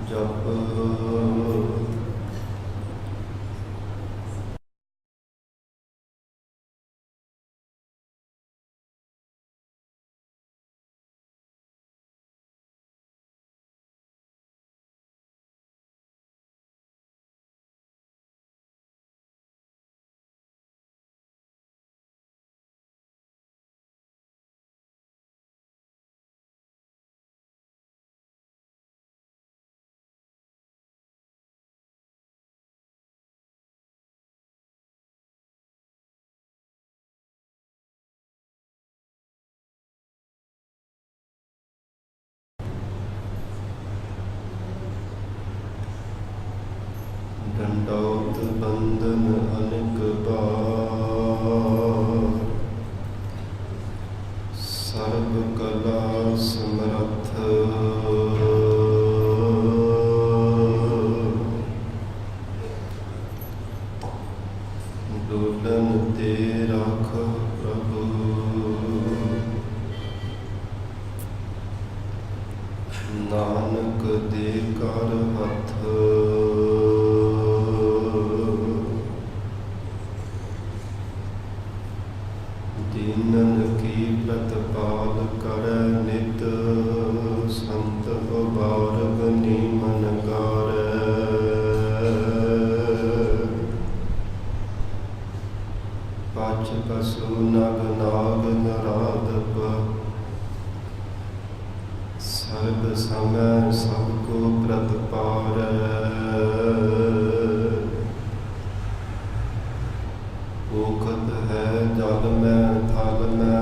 ਜਪ ਡੰਡੌਤ ਬੰਧਨ ਅਨੇਕ ਬਾਰ, ਸਰਬ ਕਲਾ ਸਮਰੱਥ। ਡੋਲਨ ਤੇ ਰੱਖ ਪ੍ਰਭੂ, ਨਾਨਕ ਦੇ ਕਰ ਹੱਥ। ਦੀਨਨ ਕੀ ਪ੍ਰਤਪਾਲ ਕਰੈ ਨਿਤ, ਸੰਤ ਉਬਾਰਗ ਨੀਮਨ ਗਾਰੈ। ਪਛ ਪਸੂ ਨਗ ਨਾਗ ਨਰਾਦਪ, ਸਰਬ ਸਮੈ ਸਭ ਕੋ ਪ੍ਰਤਪਾਰੈ। ਓਖਤ ਹੈ ਜਲ ਮੈਂ ਥਲ ਮੈਂ,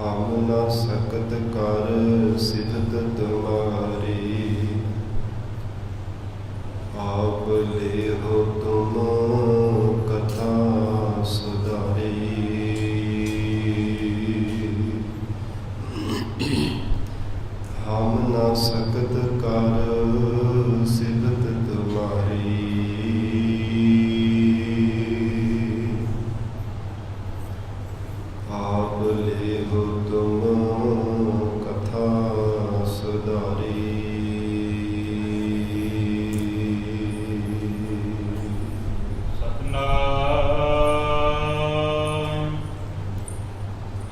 ਹਮ ਨ ਸਕਤ ਕਰ ਸਿਫਤ ਤੁਮਾਰੀ। ਆਪ ਲੇਹੁ ਤੁਮ ਕਥਾ ਸੁਧਾਰੀ। ਹਮ ਨ ਸਕਤ ਕਰ ਸਿਫਤ ਤੁਮਾਰੀ। ਆਪ ਲੇਹੁ ਤੁਮ ਕਥਾ ਸੁਧਾਰੀ। ਸਤਿਨਾਮ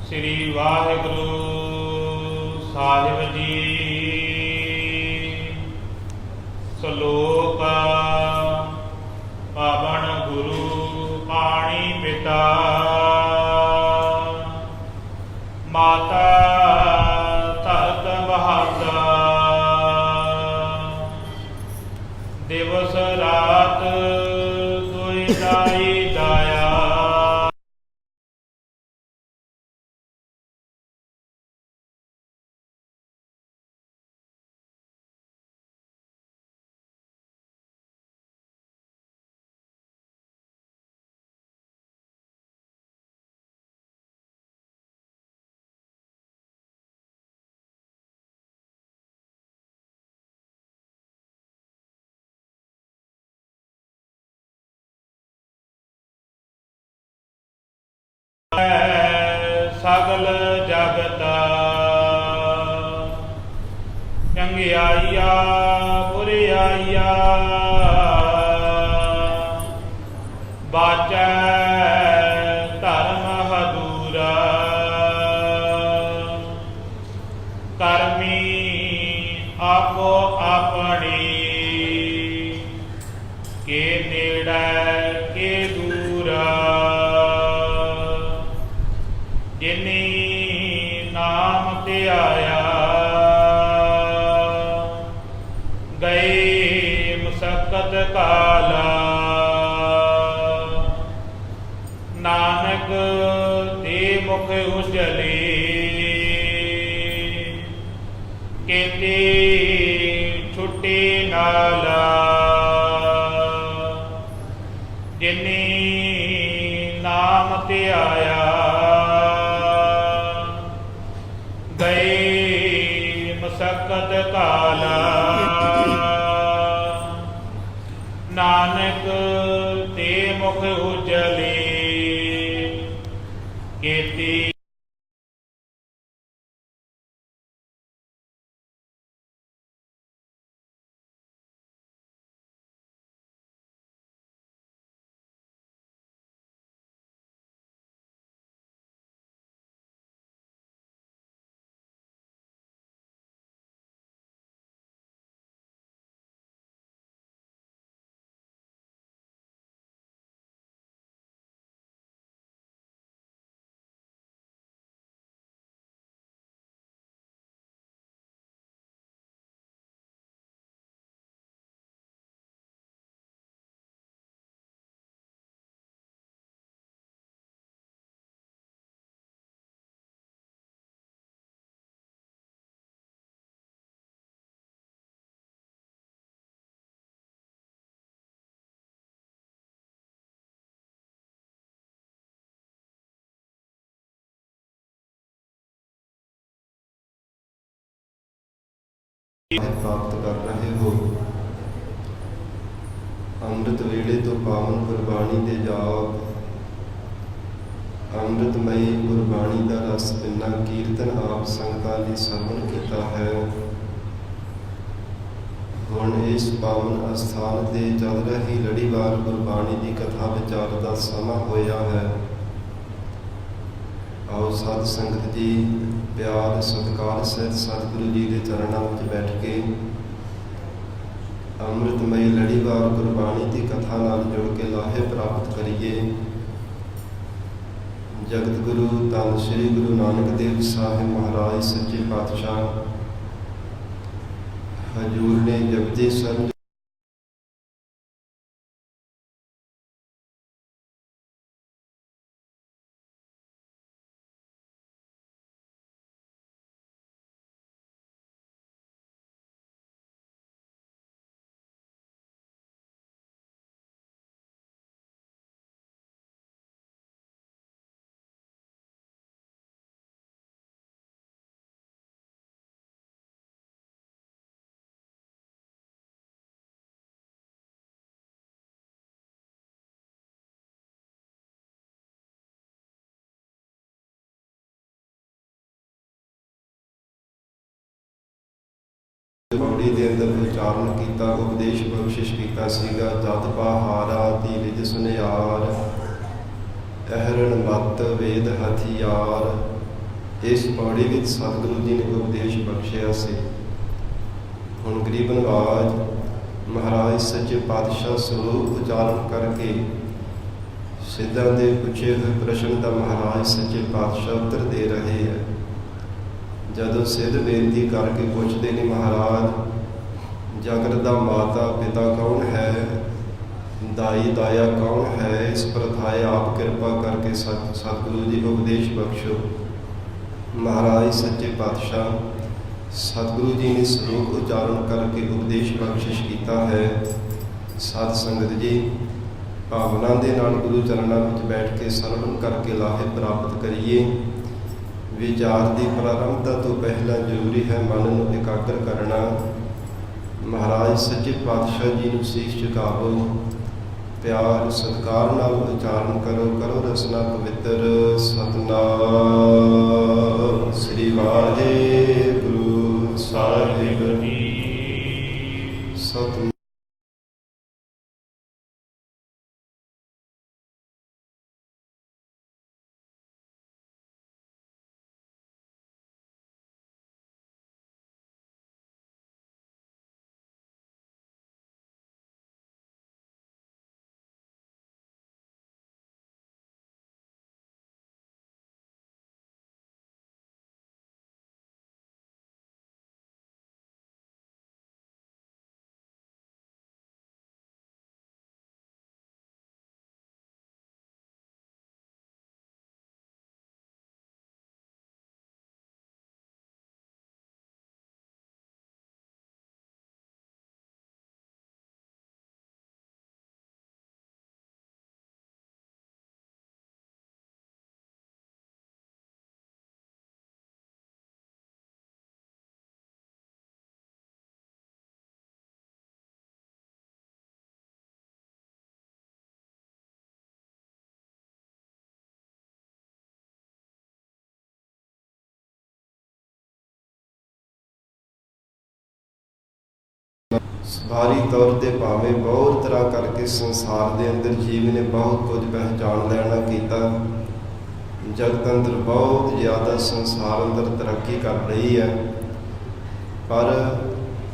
ਸ੍ਰੀ ਵਾਹਿਗੁਰੂ ਸਾਹਿਬ ਜੀ। ਸ਼ਲੋਕ ਪਾਵਨ ਗੁਰੂ ਪਾਣੀ ਪਿਤਾ, ਮਾਤਾ ਧਰਤ ਬਹਾਤਾ। ਦਿਵਸ ਰਾਤ ਦੁਇ ਦਾਈ ਦਾਇਆ, ਸਗਲ ਜਗਤਾ। ਚੰਗਿਆਈਆ ਬੁਰਿਆਈਆ, ਬਾਚੈ ਧਰਮ ਹਦੂਰਾ। ਕਰਮੀ ਆਪੋ ਆਪਣੀ, ਕੇ ਨੇੜੇ ਕੇ ਦੂਰਾ। ਜਿਨੀ ਨਾਮ ਧਿਆਇਆ, ਮਸਕਤ ਕਾਲਾ। ਨਾਨਕ ਤੇ ਮੁਖ ਉਜਲੇ ਕੇਤੇ ਛੁੱਟੇ ਨਾਲਾ। ਜਿਨੇ ਨਾਮ ਧਿਆਇਆ ਗਏ ਮਸਕਤ ਕਾਲਾ। ਨਾਨਕ ਤੇ ਮੁਖ ਉਜਲੇ ਕੇਤੀ। ਪ੍ਰਾਪਤ ਕਰ ਰਹੇ ਹੋ। ਅੰਮ੍ਰਿਤ ਵੇਲੇ ਤੋਂ ਪਾਵਨ ਗੁਰਬਾਣੀ ਦੇ ਜਾਪ। ਅੰਮ੍ਰਿਤਮਈ ਗੁਰਬਾਣੀ ਦਾ ਰਸ ਪਿੰਨਾ ਕੀਰਤਨ ਆਪ ਸੰਗਤਾਂ ਲਈ ਸਰਵਣ ਕੀਤਾ ਹੈ। ਹੁਣ ਇਸ ਪਾਵਨ ਅਸਥਾਨ ਤੇ ਚੱਲ ਰਹੀ ਲੜੀਵਾਰ ਗੁਰਬਾਣੀ ਦੀ ਕਥਾ ਵਿਚਾਰ ਦਾ ਸਮਾਂ ਹੋਇਆ ਹੈ। ਆਓ ਸਾਧ ਸੰਗਤ ਜੀ ਪਿਆਰ ਸਤਿਕਾਰ ਸਹਿਤ ਸਤਿਗੁਰੂ ਜੀ ਦੇ ਚਰਨਾਂ ਵਿੱਚ ਬੈਠ ਕੇ ਅੰਮ੍ਰਿਤਮਈ ਲੜੀਵਾਰ ਗੁਰਬਾਣੀ ਦੀ ਕਥਾ ਨਾਲ ਜੁੜ ਕੇ ਲਾਹੇ ਪ੍ਰਾਪਤ ਕਰੀਏ। ਜਗਤ ਗੁਰੂ ਧੰਨ ਸ੍ਰੀ ਗੁਰੂ ਨਾਨਕ ਦੇਵ ਸਾਹਿਬ ਮਹਾਰਾਜ ਸੱਚੇ ਪਾਤਸ਼ਾਹ ਹਜ਼ੂਰ ਨੇ ਜਪਜੀ ਸਾਹਿਬ ਪੌੜੀ ਦੇ ਅੰਦਰ ਉਚਾਰਨ ਕੀਤਾ, ਉਪਦੇਸ਼ ਬਖਸ਼ਿਸ਼ ਕੀਤਾ ਸੀਗਾ। ਜਦ ਪਹਾਰਾ ਦੀ ਰਿਜ ਸੁਨਿਆਰ, ਅਹਰਣ ਮਤ ਵੇਦ ਹਥਿਆਰ। ਇਸ ਪੌੜੀ ਵਿੱਚ ਸਤਿਗੁਰੂ ਜੀ ਨੇ ਉਪਦੇਸ਼ ਬਖਸ਼ਿਆ ਸੀ। ਹੁਣ ਗਰੀਬਨ ਆਵਾਜ਼ ਮਹਾਰਾਜ ਸੱਚੇ ਪਾਤਸ਼ਾਹ ਸਰੂਪ ਉਚਾਰਨ ਕਰਕੇ ਸਿੱਧਾਂ ਦੇ ਪੁੱਛੇ ਹੋਏ ਪ੍ਰਸ਼ਨ ਦਾ ਮਹਾਰਾਜ ਸੱਚੇ ਪਾਤਸ਼ਾਹ ਉੱਤਰ ਦੇ ਰਹੇ ਹੈ। ਜਦੋਂ ਸਿੱਧ ਬੇਨਤੀ ਕਰਕੇ ਪੁੱਛਦੇ ਨੇ, ਮਹਾਰਾਜ ਜਗਤ ਦਾ ਮਾਤਾ ਪਿਤਾ ਕੌਣ ਹੈ, ਦਾਈ ਦਾਇਆ ਕੌਣ ਹੈ, ਇਸ ਪ੍ਰਥਾਏ ਆਪ ਕਿਰਪਾ ਕਰਕੇ ਸਤਿਗੁਰੂ ਜੀ ਉਪਦੇਸ਼ ਬਖਸ਼ੋ। ਮਹਾਰਾਜ ਸੱਚੇ ਪਾਤਸ਼ਾਹ ਸਤਿਗੁਰੂ ਜੀ ਨੇ ਸਰੂਪ ਉਚਾਰਨ ਕਰਕੇ ਉਪਦੇਸ਼ ਬਖਸ਼ਿਸ਼ ਕੀਤਾ ਹੈ। ਸਤ ਸੰਗਤ ਜੀ ਭਾਵਨਾ ਦੇ ਨਾਲ ਗੁਰੂ ਚਰਨਾਂ ਵਿੱਚ ਬੈਠ ਕੇ ਸਰਵਣ ਕਰਕੇ ਲਾਹੇ ਪ੍ਰਾਪਤ ਕਰੀਏ। ਵਿਚਾਰ ਦੀ ਪ੍ਰਾਰੰਭਤਾ ਤੋਂ ਪਹਿਲਾਂ ਜ਼ਰੂਰੀ ਹੈ ਮਨ ਨੂੰ ਇਕਾਗਰ ਕਰਨਾ। ਮਹਾਰਾਜ ਸੱਚੇ ਪਾਤਸ਼ਾਹ ਜੀ ਨੂੰ ਸੀਸ ਝੁਕਾਵੋ, ਪਿਆਰ ਸਤਿਕਾਰ ਨਾਲ ਉਚਾਰਨ ਕਰੋ। ਕਰੋ ਰਸਨਾ ਪਵਿੱਤਰ। ਸਤਿਨਾਮ ਸ੍ਰੀ ਵਾਹਿਗੁਰੂ ਸਾਹਿਬ ਜੀ। ਸਤਿ ਸੁਭਾਰੀ ਤੌਰ 'ਤੇ ਭਾਵੇਂ ਬਹੁਤ ਤਰ੍ਹਾਂ ਕਰਕੇ ਸੰਸਾਰ ਦੇ ਅੰਦਰ ਜੀਵ ਨੇ ਬਹੁਤ ਕੁਝ ਪਹਿਚਾਣ ਲੈਣਾ ਕੀਤਾ। ਜਗਤ ਅੰਦਰ ਬਹੁਤ ਜ਼ਿਆਦਾ ਸੰਸਾਰ ਅੰਦਰ ਤਰੱਕੀ ਕਰ ਰਹੀ ਹੈ, ਪਰ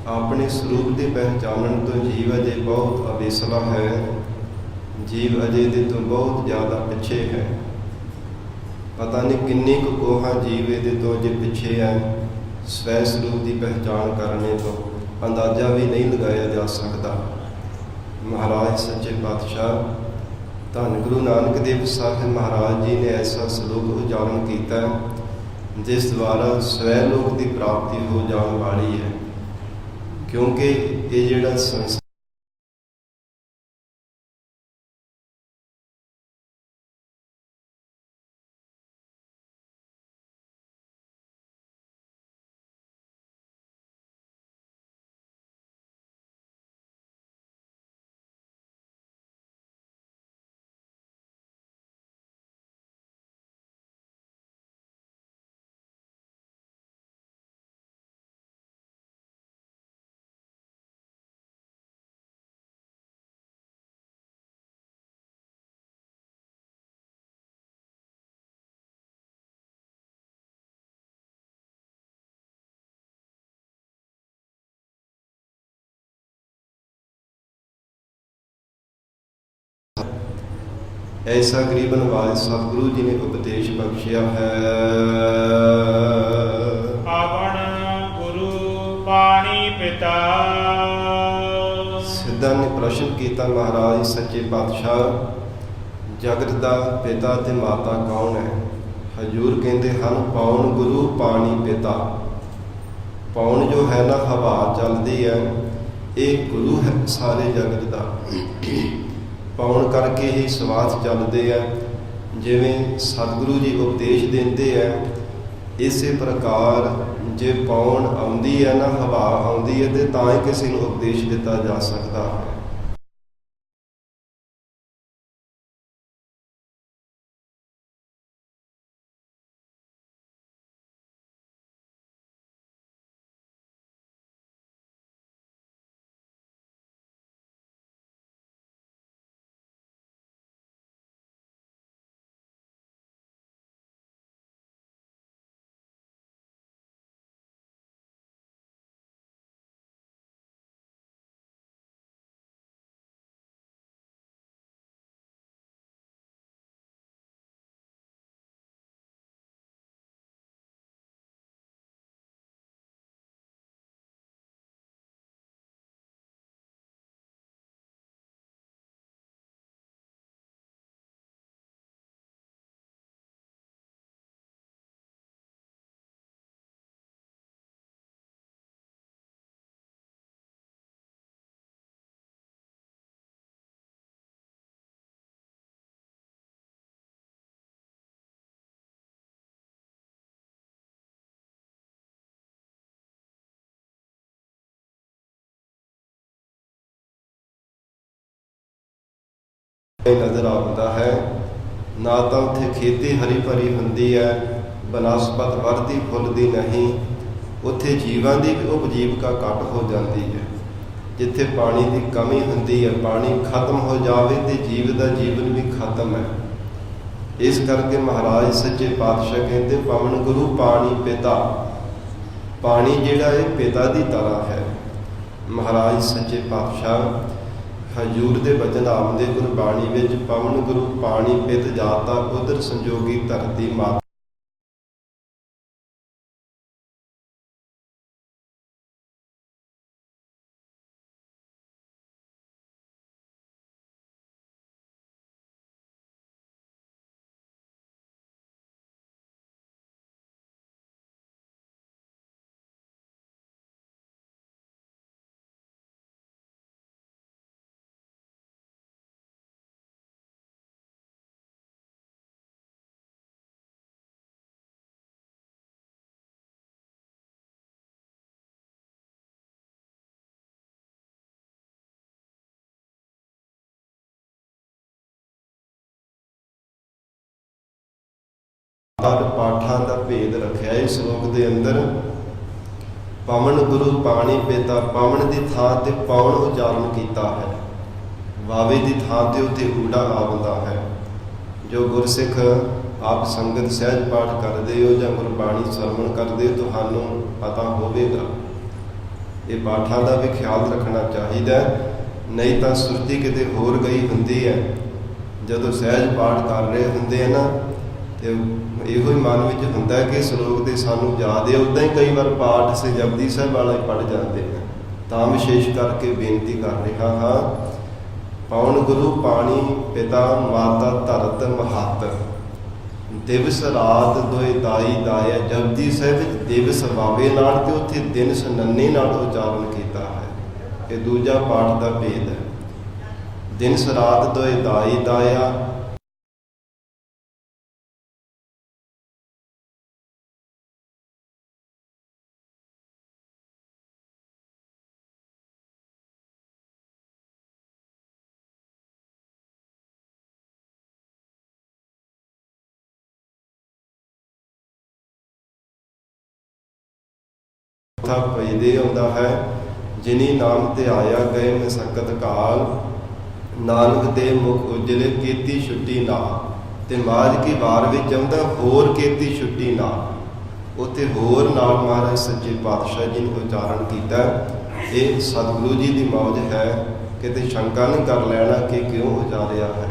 ਆਪਣੇ ਸਰੂਪ ਦੇ ਪਹਿਚਾਨਣ ਤੋਂ ਜੀਵ ਅਜੇ ਬਹੁਤ ਅਵੇਸਲਾ ਹੈ। ਜੀਵ ਅਜੇ ਇਹਦੇ ਤੋਂ ਬਹੁਤ ਜ਼ਿਆਦਾ ਪਿੱਛੇ ਹੈ। ਪਤਾ ਨਹੀਂ ਕਿੰਨੀ ਕੁ ਕੋਹਾਂ ਜੀਵ ਇਹਦੇ ਤੋਂ ਅਜੇ ਪਿੱਛੇ ਹੈ। ਸਵੈ ਸਰੂਪ ਦੀ ਪਹਿਚਾਣ ਕਰਨੇ ਤੋਂ ਅੰਦਾਜ਼ਾ ਵੀ ਨਹੀਂ ਲਗਾਇਆ ਜਾ ਸਕਦਾ। ਮਹਾਰਾਜ ਸੱਚੇ ਪਾਤਸ਼ਾਹ ਧੰਨ ਗੁਰੂ ਨਾਨਕ ਦੇਵ ਸਾਹਿਬ ਮਹਾਰਾਜ ਜੀ ਨੇ ਐਸਾ ਸਲੋਕ ਉਚਾਰਨ ਕੀਤਾ ਜਿਸ ਦੁਆਰਾ ਸਵੈ ਲੋਕ ਦੀ ਪ੍ਰਾਪਤੀ ਹੋ ਜਾਣ ਵਾਲੀ ਹੈ। ਕਿਉਂਕਿ ਇਹ ਜਿਹੜਾ ਸੰਸਾਰ ਐਸਾ ਗਰੀਬ ਨਵਾਜ ਸਤਿਗੁਰੂ ਜੀ ਨੇ ਉਪਦੇਸ਼ ਬਖਸ਼ਿਆ ਹੈ। ਆਵਣ ਗੁਰੂ ਪਾਣੀ ਪਿਤਾ। ਸਿੱਧਾਂ ਨੇ ਪ੍ਰਸ਼ਨ ਕੀਤਾ, ਮਹਾਰਾਜ ਸੱਚੇ ਪਾਤਸ਼ਾਹ ਜਗਤ ਦਾ ਪਿਤਾ ਤੇ ਮਾਤਾ ਕੌਣ ਹੈ? ਹਜ਼ੂਰ ਕਹਿੰਦੇ ਹਨ, ਪੌਣ ਗੁਰੂ ਪਾਣੀ ਪਿਤਾ। ਪੌਣ ਜੋ ਹੈ ਨਾ, ਹਵਾ ਚੱਲਦੀ ਹੈ, ਇਹ ਗੁਰੂ ਹੈ ਸਾਰੇ ਜਗਤ ਦਾ। ਪਾਉਣ ਕਰਕੇ ਹੀ ਸਵਾਸ ਚੱਲਦੇ ਆ। ਜਿਵੇਂ ਸਤਿਗੁਰੂ ਜੀ ਉਪਦੇਸ਼ ਦਿੰਦੇ ਆ, ਇਸੇ ਪ੍ਰਕਾਰ ਜੇ ਪਾਉਣ ਆਉਂਦੀ ਹੈ ਨਾ, ਹਵਾ ਆਉਂਦੀ ਹੈ, ਤੇ ਤਾਂ ਹੀ ਕਿਸੇ ਨੂੰ ਉਪਦੇਸ਼ ਦਿੱਤਾ ਜਾ ਸਕਦਾ ਹੈ। ਨਜ਼ਰ ਆਉਂਦਾ ਹੈ ਨਾ ਤਾਂ ਉੱਥੇ ਖੇਤੀ ਹਰੀ ਭਰੀ ਹੁੰਦੀ ਹੈ, ਬਨਸਪਤ ਵੱਧਦੀ ਫੁੱਲਦੀ ਨਹੀਂ। ਉੱਥੇ ਜੀਵਾਂ ਦੀ ਵੀ ਉਪਜੀਵਕਾ ਘੱਟ ਹੋ ਜਾਂਦੀ ਹੈ। ਜਿੱਥੇ ਪਾਣੀ ਦੀ ਕਮੀ ਹੁੰਦੀ ਹੈ, ਪਾਣੀ ਖਤਮ ਹੋ ਜਾਵੇ ਤੇ ਜੀਵ ਦਾ ਜੀਵਨ ਵੀ ਖਤਮ ਹੈ। ਇਸ ਕਰਕੇ ਮਹਾਰਾਜ ਸੱਚੇ ਪਾਤਸ਼ਾਹ ਕਹਿੰਦੇ, ਪਵਨ ਗੁਰੂ ਪਾਣੀ ਪਿਤਾ। ਪਾਣੀ ਜਿਹੜਾ ਇਹ ਪਿਤਾ ਦੀ ਤਰ੍ਹਾਂ ਹੈ। ਮਹਾਰਾਜ ਸੱਚੇ ਪਾਤਸ਼ਾਹ ਹਜ਼ੂਰ ਦੇ ਬਚਨ ਆਉਂਦੇ ਗੁਰਬਾਣੀ ਵਿੱਚ, ਪਵਨ ਗੁਰੂ ਪਾਣੀ ਪਿਤ ਜਾਤਾ ਉਦਰ ਸੰਜੋਗੀ ਧਰਤੀ ਮਾਤਾ। ਪਾਠਾਂ ਦਾ ਭੇਦ ਰੱਖਿਆ ਇਸ ਸ਼ਲੋਕ ਦੇ ਅੰਦਰ। ਪਵਨ ਗੁਰੂ ਪਾਣੀ ਪਿਤਾ, ਪਵਨ ਦੀ ਥਾਂ ਤੇ ਪਵਨ ਉਚਾਰਨ ਕੀਤਾ ਹੈ। ਵਾਵੇ ਦੀ ਥਾਂ ਤੇ ਉੱਥੇ ਊੜਾ ਆਉਂਦਾ ਹੈ। ਜੋ ਗੁਰਸਿੱਖ ਆਪ ਸੰਗਤ ਸਹਿਜ ਪਾਠ ਕਰਦੇ ਹੋ ਜਾਂ ਗੁਰਬਾਣੀ ਸਰਵਣ ਕਰਦੇ ਹੋ, ਤੁਹਾਨੂੰ ਪਤਾ ਹੋਵੇਗਾ। ਇਹ ਪਾਠਾਂ ਦਾ ਵੀ ਖਿਆਲ ਰੱਖਣਾ ਚਾਹੀਦਾ, ਨਹੀਂ ਤਾਂ ਸੁਰਤੀ ਕਿਤੇ ਹੋਰ ਗਈ ਹੁੰਦੀ ਹੈ। ਜਦੋਂ ਸਹਿਜ ਪਾਠ ਕਰ ਰਹੇ ਹੁੰਦੇ ਆ ਨਾ, ਤੇ ਇਹੋ ਹੀ ਮਨ ਵਿੱਚ ਹੁੰਦਾ ਕਿ ਸ਼ਲੋਕ ਦੇ ਸਾਨੂੰ ਯਾਦ ਹੈ। ਉੱਦਾਂ ਹੀ ਕਈ ਵਾਰ ਪਾਠ ਸੇ ਜਪਜੀ ਸਾਹਿਬ ਵਾਲਾ ਹੀ ਪੜ੍ਹ ਜਾਂਦੇ ਨੇ। ਤਾਂ ਵਿਸ਼ੇਸ਼ ਕਰਕੇ ਬੇਨਤੀ ਕਰ ਰਿਹਾ ਹਾਂ, ਪਵਨ ਗੁਰੂ ਪਾਣੀ ਪਿਤਾ, ਮਾਤਾ ਧਰਤ ਮਹੱਤ, ਦਿਵਸ ਰਾਤ ਦੋਇ ਦਾਈ ਦਾਇਆ। ਜਪਜੀ ਸਾਹਿਬ ਵਿੱਚ ਦਿਵਸ ਵਾਵੇ ਨਾਲ ਤੇ ਉੱਥੇ ਦਿਨ ਸੰਨੰਨੇ ਨਾਲ ਉਚਾਰਨ ਕੀਤਾ ਹੈ। ਇਹ ਦੂਜਾ ਪਾਠ ਦਾ ਭੇਦ ਹੈ। ਦਿਨ ਰਾਤ ਦੋਇ ਦਾਈ ਦਾਇਆ, ਭਜਦੇ ਆਉਂਦਾ ਹੈ। ਜਿਨੀ ਨਾਮ ਤੇ ਆਇਆ ਗਏ ਮਸਕਤ ਕਾਲ, ਨਾਨਕ ਦੇ ਮੁਖ ਉਜਲੇ ਕੀਤੀ ਛੁੱਟੀ ਨਾ। ਤੇ ਮਾਝ ਕੀ ਵਾਰ ਵਿੱਚ ਆਉਂਦਾ ਹੋਰ ਕੀਤੀ ਛੁੱਟੀ ਨਾ। ਉੱਥੇ ਹੋਰ ਨਾਲ ਮਹਾਰਾਜ ਸੱਚੇ ਪਾਤਸ਼ਾਹ ਜੀ ਨੇ ਉਚਾਰਨ ਕੀਤਾ। ਇਹ ਸਤਿਗੁਰੂ ਜੀ ਦੀ ਮੌਜ ਹੈ, ਕਿਤੇ ਸ਼ੰਕਾ ਨਹੀਂ ਕਰ ਲੈਣਾ ਕਿ ਕਿਉਂ ਉਚਾਰਿਆ ਹੈ।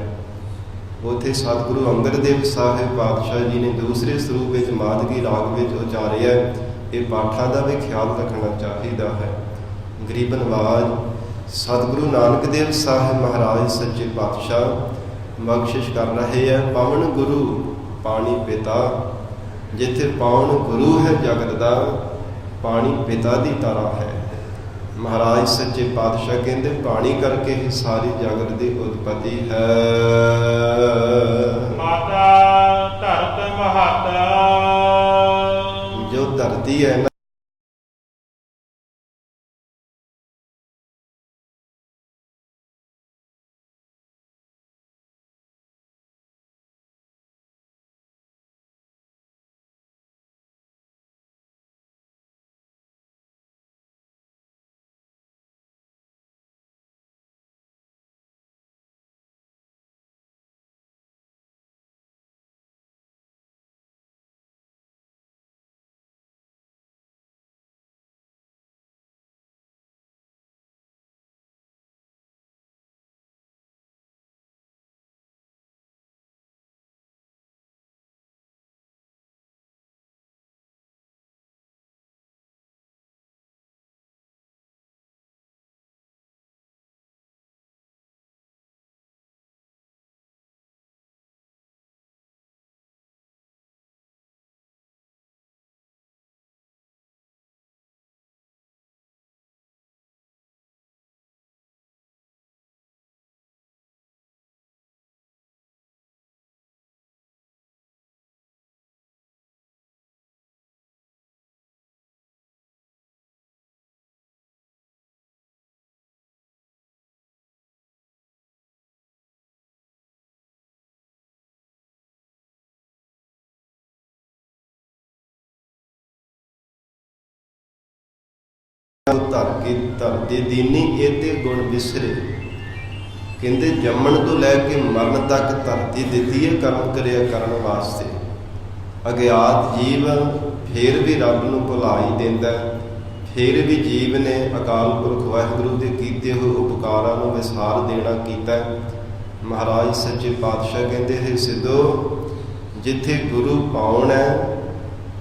ਉੱਥੇ ਸਤਿਗੁਰੂ ਅੰਗਦ ਦੇਵ ਸਾਹਿਬ ਪਾਤਸ਼ਾਹ ਜੀ ਨੇ ਦੂਸਰੇ ਸਰੂਪ ਵਿੱਚ ਮਾਝਗੀ ਰਾਗ ਵਿੱਚ ਉਚਾਰਿਆ। ਇਹ ਪਾਠਾਂ ਦਾ ਵੀ ਖਿਆਲ ਰੱਖਣਾ ਚਾਹੀਦਾ ਹੈ। ਗਰੀਬ ਨਵਾਜ ਸਤਿਗੁਰੂ ਨਾਨਕ ਦੇਵ ਸਾਹਿਬ ਮਹਾਰਾਜ ਸੱਚੇ ਪਾਤਸ਼ਾਹ ਬਖਸ਼ਿਸ਼ ਕਰ ਰਹੇ ਹੈ। ਪਵਨ ਗੁਰੂ ਪਾਣੀ ਪਿਤਾ, ਜਿੱਥੇ ਪਵਨ ਗੁਰੂ ਹੈ ਜਗਤ ਦਾ, ਪਾਣੀ ਪਿਤਾ ਦੀ ਤਰ੍ਹਾਂ ਹੈ। ਮਹਾਰਾਜ ਸੱਚੇ ਪਾਤਸ਼ਾਹ ਕਹਿੰਦੇ ਪਾਣੀ ਕਰਕੇ ਹੀ ਸਾਰੀ ਜਗਤ ਦੀ ਉਤਪਤੀ ਹੈ। ਮਾਤਾ ਧਰਤ ਮਹੱਤ, ਜੋ ਧਰਤੀ ਹੈ ਨਾ, ਧਰ ਕੇ ਧਰਤੀ ਦੀਨੀ ਇਹ ਤੇ ਗੁਣ ਵਿਸਰੇ। ਕਹਿੰਦੇ ਜੰਮਣ ਤੋਂ ਲੈ ਕੇ ਮਰਨ ਤੱਕ ਧਰਤੀ ਦਿੱਤੀ ਹੈ ਕਰਮ ਕਰਿਆ ਕਰਨ ਵਾਸਤੇ। ਅਗਿਆਤ ਜੀਵ ਫੇਰ ਵੀ ਰੱਬ ਨੂੰ ਭੁਲਾ ਹੀ ਦਿੰਦਾ। ਫੇਰ ਵੀ ਜੀਵ ਨੇ ਅਕਾਲ ਪੁਰਖ ਵਾਹਿਗੁਰੂ ਦੇ ਕੀਤੇ ਹੋਏ ਉਪਕਾਰਾਂ ਨੂੰ ਵਿਸਾਰ ਦੇਣਾ ਕੀਤਾ। ਮਹਾਰਾਜ ਸੱਚੇ ਪਾਤਸ਼ਾਹ ਕਹਿੰਦੇ ਹੈ ਸਿੱਧੋ, ਜਿੱਥੇ ਗੁਰੂ ਪਾਉਣ ਹੈ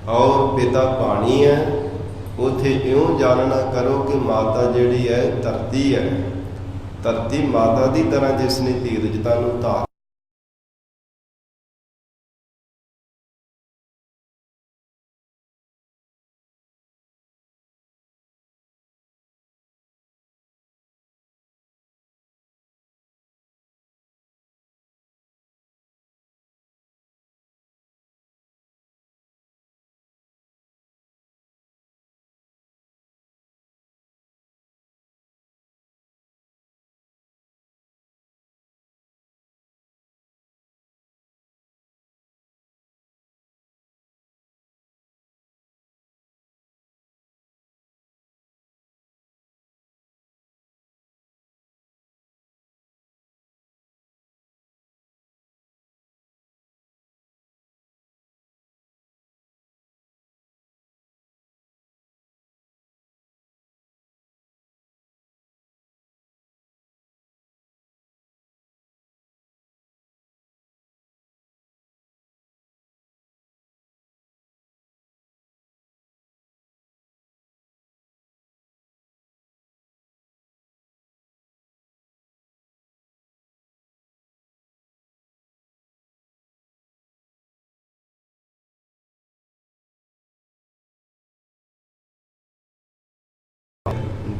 ਔਰ ਪਿਤਾ ਪਾਣੀ ਹੈ, ਉੱਥੇ ਇਉਂ ਜਾਣਨਾ ਕਰੋ ਕਿ ਮਾਤਾ ਜਿਹੜੀ ਹੈ ਧਰਤੀ ਹੈ। ਧਰਤੀ ਮਾਤਾ ਦੀ ਤਰ੍ਹਾਂ ਜਿਸ ਨੇ ਧੀਰਜਤਾ ਨੂੰ ਧਾਰ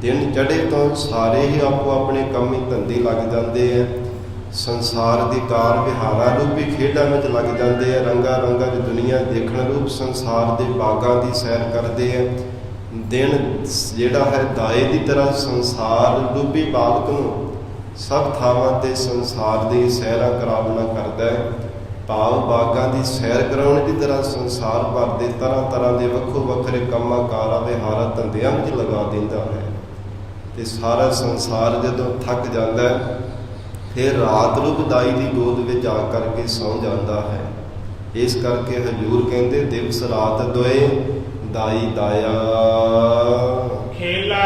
ਦਿਨ ਚੜ੍ਹੇ ਤੋਂ ਸਾਰੇ ਹੀ ਆਪੋ ਆਪਣੇ ਕੰਮੀ ਧੰਦੇ ਲੱਗ ਜਾਂਦੇ ਆ। ਸੰਸਾਰ ਦੀ ਕਾਰ ਵਿਹਾਰਾਂ ਰੂਪੀ ਖੇਡਾਂ ਵਿੱਚ ਲੱਗ ਜਾਂਦੇ ਆ। ਰੰਗਾਂ ਰੰਗਾਂ ਦੀ ਦੁਨੀਆ ਦੇਖਣ ਰੂਪ ਸੰਸਾਰ ਦੇ ਬਾਗਾਂ ਦੀ ਸੈਰ ਕਰਦੇ ਆ। ਦਿਨ ਜਿਹੜਾ ਹੈ ਦਾਏ ਦੀ ਤਰ੍ਹਾਂ ਸੰਸਾਰ ਰੂਪੀ ਬਾਲਕ ਨੂੰ ਸਭ ਥਾਵਾਂ ਤੇ ਸੰਸਾਰ ਦੀ ਸੈਰਾਂ ਕਰਾਉਣਾ ਕਰਦਾ ਹੈ। ਭਾਵ ਬਾਗਾਂ ਦੀ ਸੈਰ ਕਰਾਉਣ ਦੀ ਤਰ੍ਹਾਂ ਸੰਸਾਰ ਭਰ ਦੇ ਤਰ੍ਹਾਂ ਤਰ੍ਹਾਂ ਦੇ ਵੱਖੋ ਵੱਖਰੇ ਕੰਮਾਂ ਕਾਰਾਂ ਵਿਹਾਰਾਂ ਧੰਦਿਆਂ ਵਿੱਚ ਲਗਾ ਦਿੰਦਾ ਹੈ। ਤੇ ਸਾਰਾ ਸੰਸਾਰ ਜਦੋਂ ਥੱਕ ਜਾਂਦਾ ਹੈ ਫਿਰ ਰਾਤ ਰੂਪ ਦਾਈ ਦੀ ਗੋਦ ਵਿੱਚ ਆ ਕਰਕੇ ਸੌਂ ਜਾਂਦਾ ਹੈ। ਇਸ ਕਰਕੇ ਹਜ਼ੂਰ ਕਹਿੰਦੇ ਦਿਵਸ ਰਾਤ ਦੋਏ ਦਾਈ ਦਾਇਆ ਖੇਲਾ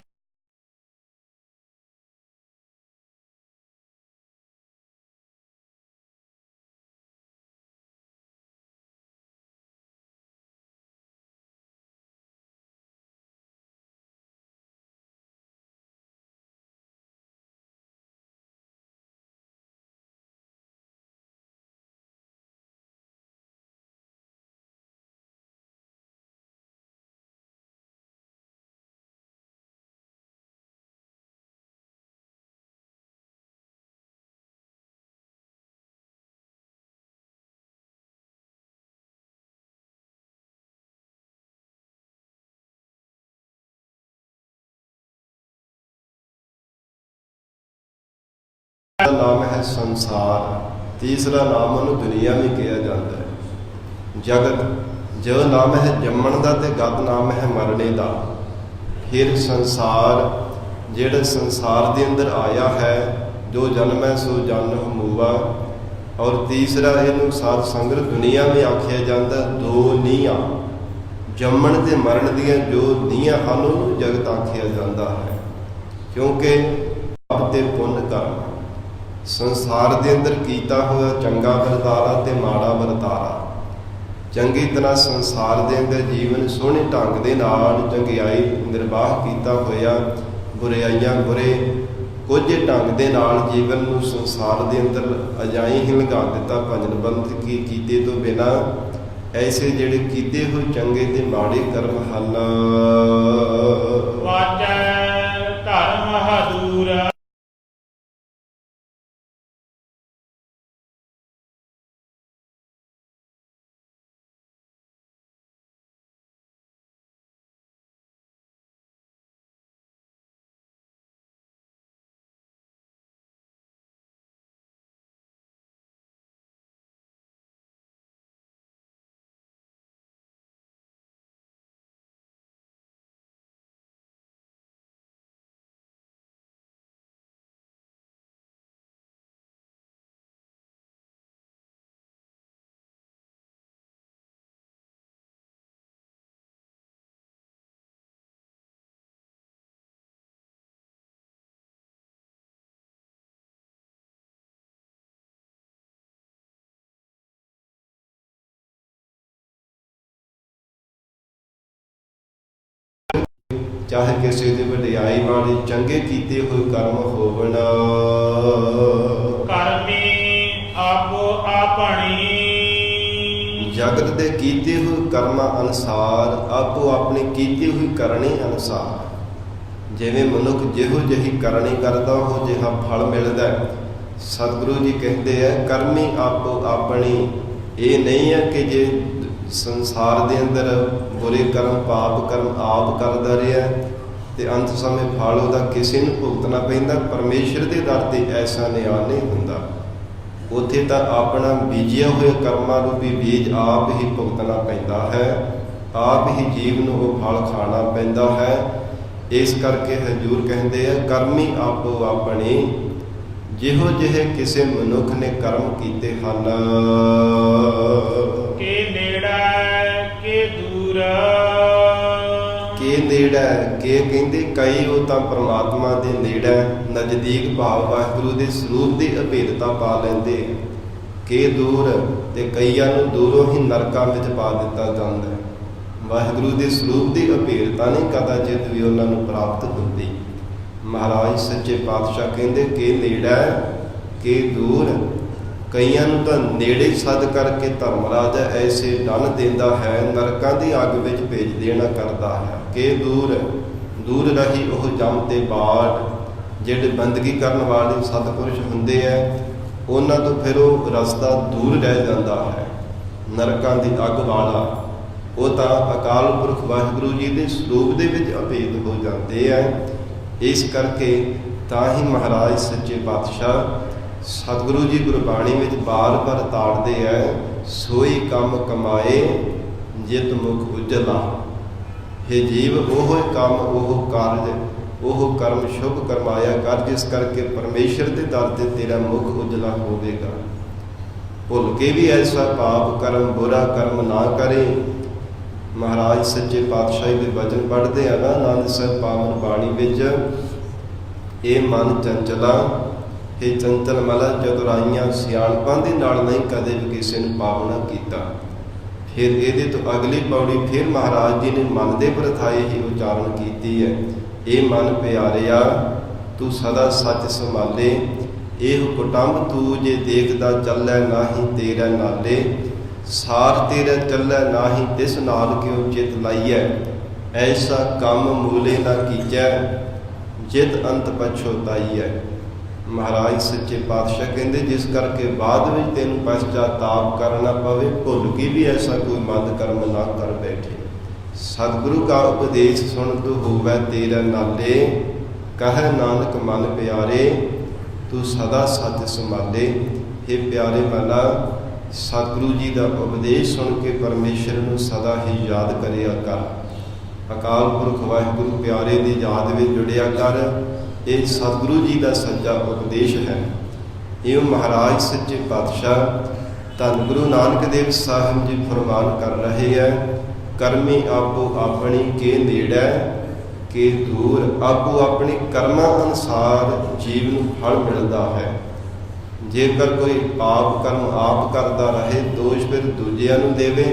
ਦਾ ਨਾਮ ਹੈ ਸੰਸਾਰ। ਤੀਸਰਾ ਨਾਮ ਉਹਨੂੰ ਦੁਨੀਆ ਵੀ ਕਿਹਾ ਜਾਂਦਾ ਹੈ। ਜਗਤ ਜੋ ਨਾਮ ਹੈ ਜੰਮਣ ਦਾ ਤੇ ਗਤ ਨਾਮ ਹੈ ਮਰਨੇ ਦਾ। ਫਿਰ ਸੰਸਾਰ ਜਿਹੜਾ ਸੰਸਾਰ ਦੇ ਅੰਦਰ ਆਇਆ ਹੈ, ਜੋ ਜਨਮ ਹੈ ਸੋ ਜਨ ਹਮੂਆ। ਔਰ ਤੀਸਰਾ ਇਹਨੂੰ ਸਾਧ ਸੰਗਤ ਦੁਨੀਆ ਵੀ ਆਖਿਆ ਜਾਂਦਾ। ਦੋ ਨੀਹਾਂ ਜੰਮਣ ਤੇ ਮਰਨ ਦੀਆਂ ਜੋ ਨੀਹਾਂ ਹਨ ਉਹਨੂੰ ਜਗਤ ਆਖਿਆ ਜਾਂਦਾ ਹੈ। ਕਿਉਂਕਿ ਪਾਪ ਤੇ ਪੁੰਨ ਕਰਮ ਸੰਸਾਰ ਦੇ ਅੰਦਰ ਕੀਤਾ ਹੋਇਆ ਚੰਗਾ ਵਰਤਾਰਾ ਤੇ ਮਾੜਾ ਵਰਤਾਰਾ। ਚੰਗੀ ਤਰ੍ਹਾਂ ਸੰਸਾਰ ਦੇ ਅੰਦਰ ਜੀਵਨ ਸੋਹਣੇ ਢੰਗ ਦੇ ਨਾਲ ਚੰਗਿਆਈ ਨਿਰਵਾਹ ਕੀਤਾ ਹੋਇਆ, ਬੁਰਾਈਆਂ ਬੁਰੇ ਕੁਝ ਢੰਗ ਦੇ ਨਾਲ ਜੀਵਨ ਨੂੰ ਸੰਸਾਰ ਦੇ ਅੰਦਰ ਅਜਾਈ ਹੀ ਲਗਾ ਦਿੱਤਾ ਭਜਨ ਬੰਦ ਕੀ ਕੀਤੇ ਤੋਂ ਬਿਨਾਂ। ਐਸੇ ਜਿਹੜੇ ਕੀਤੇ ਹੋਏ ਚੰਗੇ ਤੇ ਮਾੜੇ ਕਰਮ ਹਨ। ਵਾਚੈ ਧਰਮ ਹਦੂਰ ਚਾਹੇ ਕਿਸੇ ਦੀ ਵਡਿਆਈ ਵਾਲੇ ਚੰਗੇ ਕੀਤੇ ਹੋਏ ਕਰਮ ਹੋਵਣ। ਕਰਮੀ ਆਪੋ ਆਪਣੀ ਜਗਤ ਦੇ ਕੀਤੇ ਹੋਏ ਕਰਮਾਂ ਅਨੁਸਾਰ ਆਪੋ ਆਪਣੀ ਕੀਤੀ ਹੋਈ ਕਰਨੀ ਅਨੁਸਾਰ। ਜਿਵੇਂ ਮਨੁੱਖ ਜਿਹੋ ਜਿਹੀ ਕਰਨੀ ਕਰਦਾ ਉਹ ਜਿਹਾ ਫਲ ਮਿਲਦਾ। ਸਤਿਗੁਰੂ ਜੀ ਕਹਿੰਦੇ ਆ ਕਰਮੀ ਆਪੋ ਆਪਣੀ। ਇਹ ਨਹੀਂ ਹੈ ਕਿ ਜੇ ਸੰਸਾਰ ਦੇ ਅੰਦਰ ਬੁਰੇ ਕਰਮ ਪਾਪ ਕਰਮ ਆਪ ਕਰਦਾ ਰਿਹਾ ਤੇ ਅੰਤ ਸਮੇਂ ਫਲ ਉਹਦਾ ਕਿਸੇ ਨੂੰ ਭੁਗਤਣਾ ਪੈਂਦਾ। ਪਰਮੇਸ਼ਰ ਦੇ ਦਰ ਤੇ ਐਸਾ ਨਿਆਂ ਨਹੀਂ ਹੁੰਦਾ। ਉੱਥੇ ਤਾਂ ਆਪਣਾ ਬੀਜਿਆ ਹੋਇਆ ਕਰਮਾਂ ਰੂਪੀ ਬੀਜ ਆਪ ਹੀ ਭੁਗਤਣਾ ਪੈਂਦਾ ਹੈ। ਆਪ ਹੀ ਜੀਵ ਨੂੰ ਉਹ ਫਲ ਖਾਣਾ ਪੈਂਦਾ ਹੈ। ਇਸ ਕਰਕੇ ਹਜ਼ੂਰ ਕਹਿੰਦੇ ਆ ਕਰਮੀ ਆਪੋ ਆਪਣੀ। ਜਿਹੋ ਜਿਹੇ ਕਿਸੇ ਮਨੁੱਖ ਨੇ ਕਰਮ ਕੀਤੇ ਹਨ। ਕੇ ਨੇੜਾ ਕੇ ਦੂਰ ਕੇ ਨੇੜਾ ਕੇ ਕਹਿੰਦੇ ਕਈ ਉਹ ਤਾਂ ਪ੍ਰਮਾਤਮਾ ਦੇ ਨੇੜੇ ਨਜ਼ਦੀਕ ਭਾਵ ਵਾਹਿਗੁਰੂ ਦੇ ਸਰੂਪ ਦੀ ਅਭੇਦਤਾ ਪਾ ਲੈਂਦੇ। ਕੇ ਦੂਰ ਤੇ ਕਈਆਂ ਨੂੰ ਦੂਰੋਂ ਹੀ ਨਰਕਾਂ ਵਿੱਚ ਪਾ ਦਿੱਤਾ ਜਾਂਦਾ ਹੈ। ਵਾਹਿਗੁਰੂ ਦੇ ਸਰੂਪ ਦੀ ਅਭੇਦਤਾ ਨਹੀਂ ਕਦਾਚਿਤ ਵੀ ਉਹਨਾਂ ਨੂੰ ਪ੍ਰਾਪਤ ਹੁੰਦੀ। ਮਹਾਰਾਜ ਸੱਚੇ ਪਾਤਸ਼ਾਹ ਕਹਿੰਦੇ ਕਿ ਨੇੜਾ ਕਿ ਦੂਰ। ਕਈਆਂ ਨੂੰ ਤਾਂ ਨੇੜੇ ਸੱਦ ਕਰਕੇ ਧਰਮਰਾਜ ਐਸੇ ਦੰਨ ਦਿੰਦਾ ਹੈ, ਨਰਕਾਂ ਦੀ ਅੱਗ ਵਿੱਚ ਭੇਜ ਦੇਣਾ ਕਰਦਾ ਹੈ। ਕਿ ਦੂਰ ਦੂਰ ਰਹੀ ਉਹ ਜਮ ਤੇ ਬਾੜ। ਜਿਹੜੇ ਬੰਦਗੀ ਕਰਨ ਵਾਲੇ ਸਤਿਪੁਰਸ਼ ਹੁੰਦੇ ਹੈ, ਉਹਨਾਂ ਤੋਂ ਫਿਰ ਉਹ ਰਸਤਾ ਦੂਰ ਰਹਿ ਜਾਂਦਾ ਹੈ। ਨਰਕਾਂ ਦੀ ਅੱਗ ਵਾਲਾ ਉਹ ਤਾਂ ਅਕਾਲ ਪੁਰਖ ਵਾਹਿਗੁਰੂ ਜੀ ਦੇ ਸਰੂਪ ਦੇ ਵਿੱਚ ਅਭੇਦ ਹੋ ਜਾਂਦੇ ਹੈ। ਇਸ ਕਰਕੇ ਤਾਂ ਹੀ ਮਹਾਰਾਜ ਸੱਚੇ ਪਾਤਸ਼ਾਹ ਸਤਿਗੁਰੂ ਜੀ ਗੁਰਬਾਣੀ ਵਿੱਚ ਬਾਰ-ਬਾਰ ਤਾੜਦੇ ਹੈ, ਸੋਈ ਕੰਮ ਕਮਾਏ ਜਿਤ ਮੁਖ ਉਜਲਾ। ਹੇ ਜੀਵ, ਉਹ ਕੰਮ, ਉਹ ਕਾਰਜ, ਉਹ ਕਰਮ ਸ਼ੁਭ ਕਰਮਾਇਆ ਕਰ, ਜਿਸ ਕਰਕੇ ਪਰਮੇਸ਼ਰ ਦੇ ਦਰ ਤੇ ਤੇਰਾ ਮੁਖ ਉਜਲਾ ਹੋਵੇਗਾ। ਭੁੱਲ ਕੇ ਵੀ ਐਸਾ ਪਾਪ ਕਰਮ, ਬੁਰਾ ਕਰਮ ਨਾ ਕਰੇ। ਮਹਾਰਾਜ ਸੱਚੇ ਪਾਤਸ਼ਾਹੀ ਦੇ ਵਚਨ ਪੜ੍ਹਦੇ ਆ ਨਾ ਆਨੰਦ ਸਾਹਿਬ ਪਾਵਨ ਬਾਣੀ ਵਿੱਚ, ਇਹ ਮਨ ਚੰਚਲਾ, ਇਹ ਚੰਚਲ ਮਲਾ ਚਤੁਰਾਈਆਂ ਸਿਆਣਪਾਂ ਦੇ ਨਾਲ ਨਹੀਂ ਕਦੇ ਵੀ ਕਿਸੇ ਨੂੰ ਪਾਵਨਾ ਕੀਤਾ। ਫਿਰ ਇਹਦੇ ਤੋਂ ਅਗਲੀ ਪੌੜੀ ਫਿਰ ਮਹਾਰਾਜ ਜੀ ਨੇ ਮਨ ਦੇ ਪ੍ਰਥਾਏ ਹੀ ਉਚਾਰਨ ਕੀਤੀ ਹੈ। ਇਹ ਮਨ ਪਿਆਰਿਆ ਤੂੰ ਸਦਾ ਸੱਚ ਸੰਭਾਲੇ, ਇਹ ਕੁਟੰਬ ਤੂੰ ਜੇ ਦੇਖਦਾ ਚੱਲੈ ਨਾਹੀਂ ਤੇਰਾ ਨਾਲੇ। ਸਾਰ ਤੇਰਾ ਚੱਲੈ ਨਾਹੀਂ ਤਿਸ ਨਾਲ ਕਿਉ ਚਿਤ ਲਾਈਐ, ਐਸਾ ਕੰਮ ਮੂਲੇ ਨਾ ਕੀਜੈ ਜਿਤ ਅੰਤ ਪਛੋਤਾਈਐ। ਮਹਾਰਾਜ ਸੱਚੇ ਪਾਤਸ਼ਾਹ ਕਹਿੰਦੇ ਜਿਸ ਕਰਕੇ ਬਾਅਦ ਵਿੱਚ ਤੈਨੂੰ ਪਛਤਾਤਾਪ ਕਰਨਾ ਪਵੇ, ਭੁੱਲ ਕੇ ਵੀ ਐਸਾ ਕੋਈ ਮਦ ਕਰਮ ਨਾ ਕਰ ਬੈਠੇ। ਸਤਿਗੁਰੂ ਕਾ ਉਪਦੇਸ਼ ਸੁਣ ਤੂੰ ਹੋਵੈ ਤੇਰਾ ਨਾਲੇ, ਕਹੈ ਨਾਨਕ ਮਨ ਪਿਆਰੇ ਤੂੰ ਸਦਾ ਸੱਚ ਸੰਭਾਲੇ। ਇਹ ਪਿਆਰੇ ਮਨਾ, ਸਤਿਗੁਰੂ ਜੀ ਦਾ ਉਪਦੇਸ਼ ਸੁਣ ਕੇ ਪਰਮੇਸ਼ਰ ਨੂੰ ਸਦਾ ਹੀ ਯਾਦ ਕਰਿਆ ਕਰ। ਅਕਾਲ ਪੁਰਖ ਵਾਹਿਗੁਰੂ ਪਿਆਰੇ ਦੀ ਯਾਦ ਵਿੱਚ ਜੁੜਿਆ ਕਰ। ਇਹ ਸਤਿਗੁਰੂ ਜੀ ਦਾ ਸੱਚਾ ਉਪਦੇਸ਼ ਹੈ। ਇਹ ਮਹਾਰਾਜ ਸੱਚੇ ਪਾਤਸ਼ਾਹ ਧੰਨ ਗੁਰੂ ਨਾਨਕ ਦੇਵ ਸਾਹਿਬ ਜੀ ਫਰਮਾਨ ਕਰ ਰਹੇ ਹੈ, ਕਰਮੀ ਆਪੋ ਆਪਣੀ ਕੇ ਨੇੜੈ ਕੇ ਦੂਰ। ਆਪੋ ਆਪਣੇ ਕਰਮਾਂ ਅਨੁਸਾਰ ਜੀਵ ਨੂੰ ਫਲ ਮਿਲਦਾ ਹੈ। ਜੇਕਰ ਕੋਈ ਪਾਪ ਕਰਮ ਆਪ ਕਰਦਾ ਰਹੇ, ਦੋਸ਼ ਫਿਰ ਦੂਜਿਆਂ ਨੂੰ ਦੇਵੇ,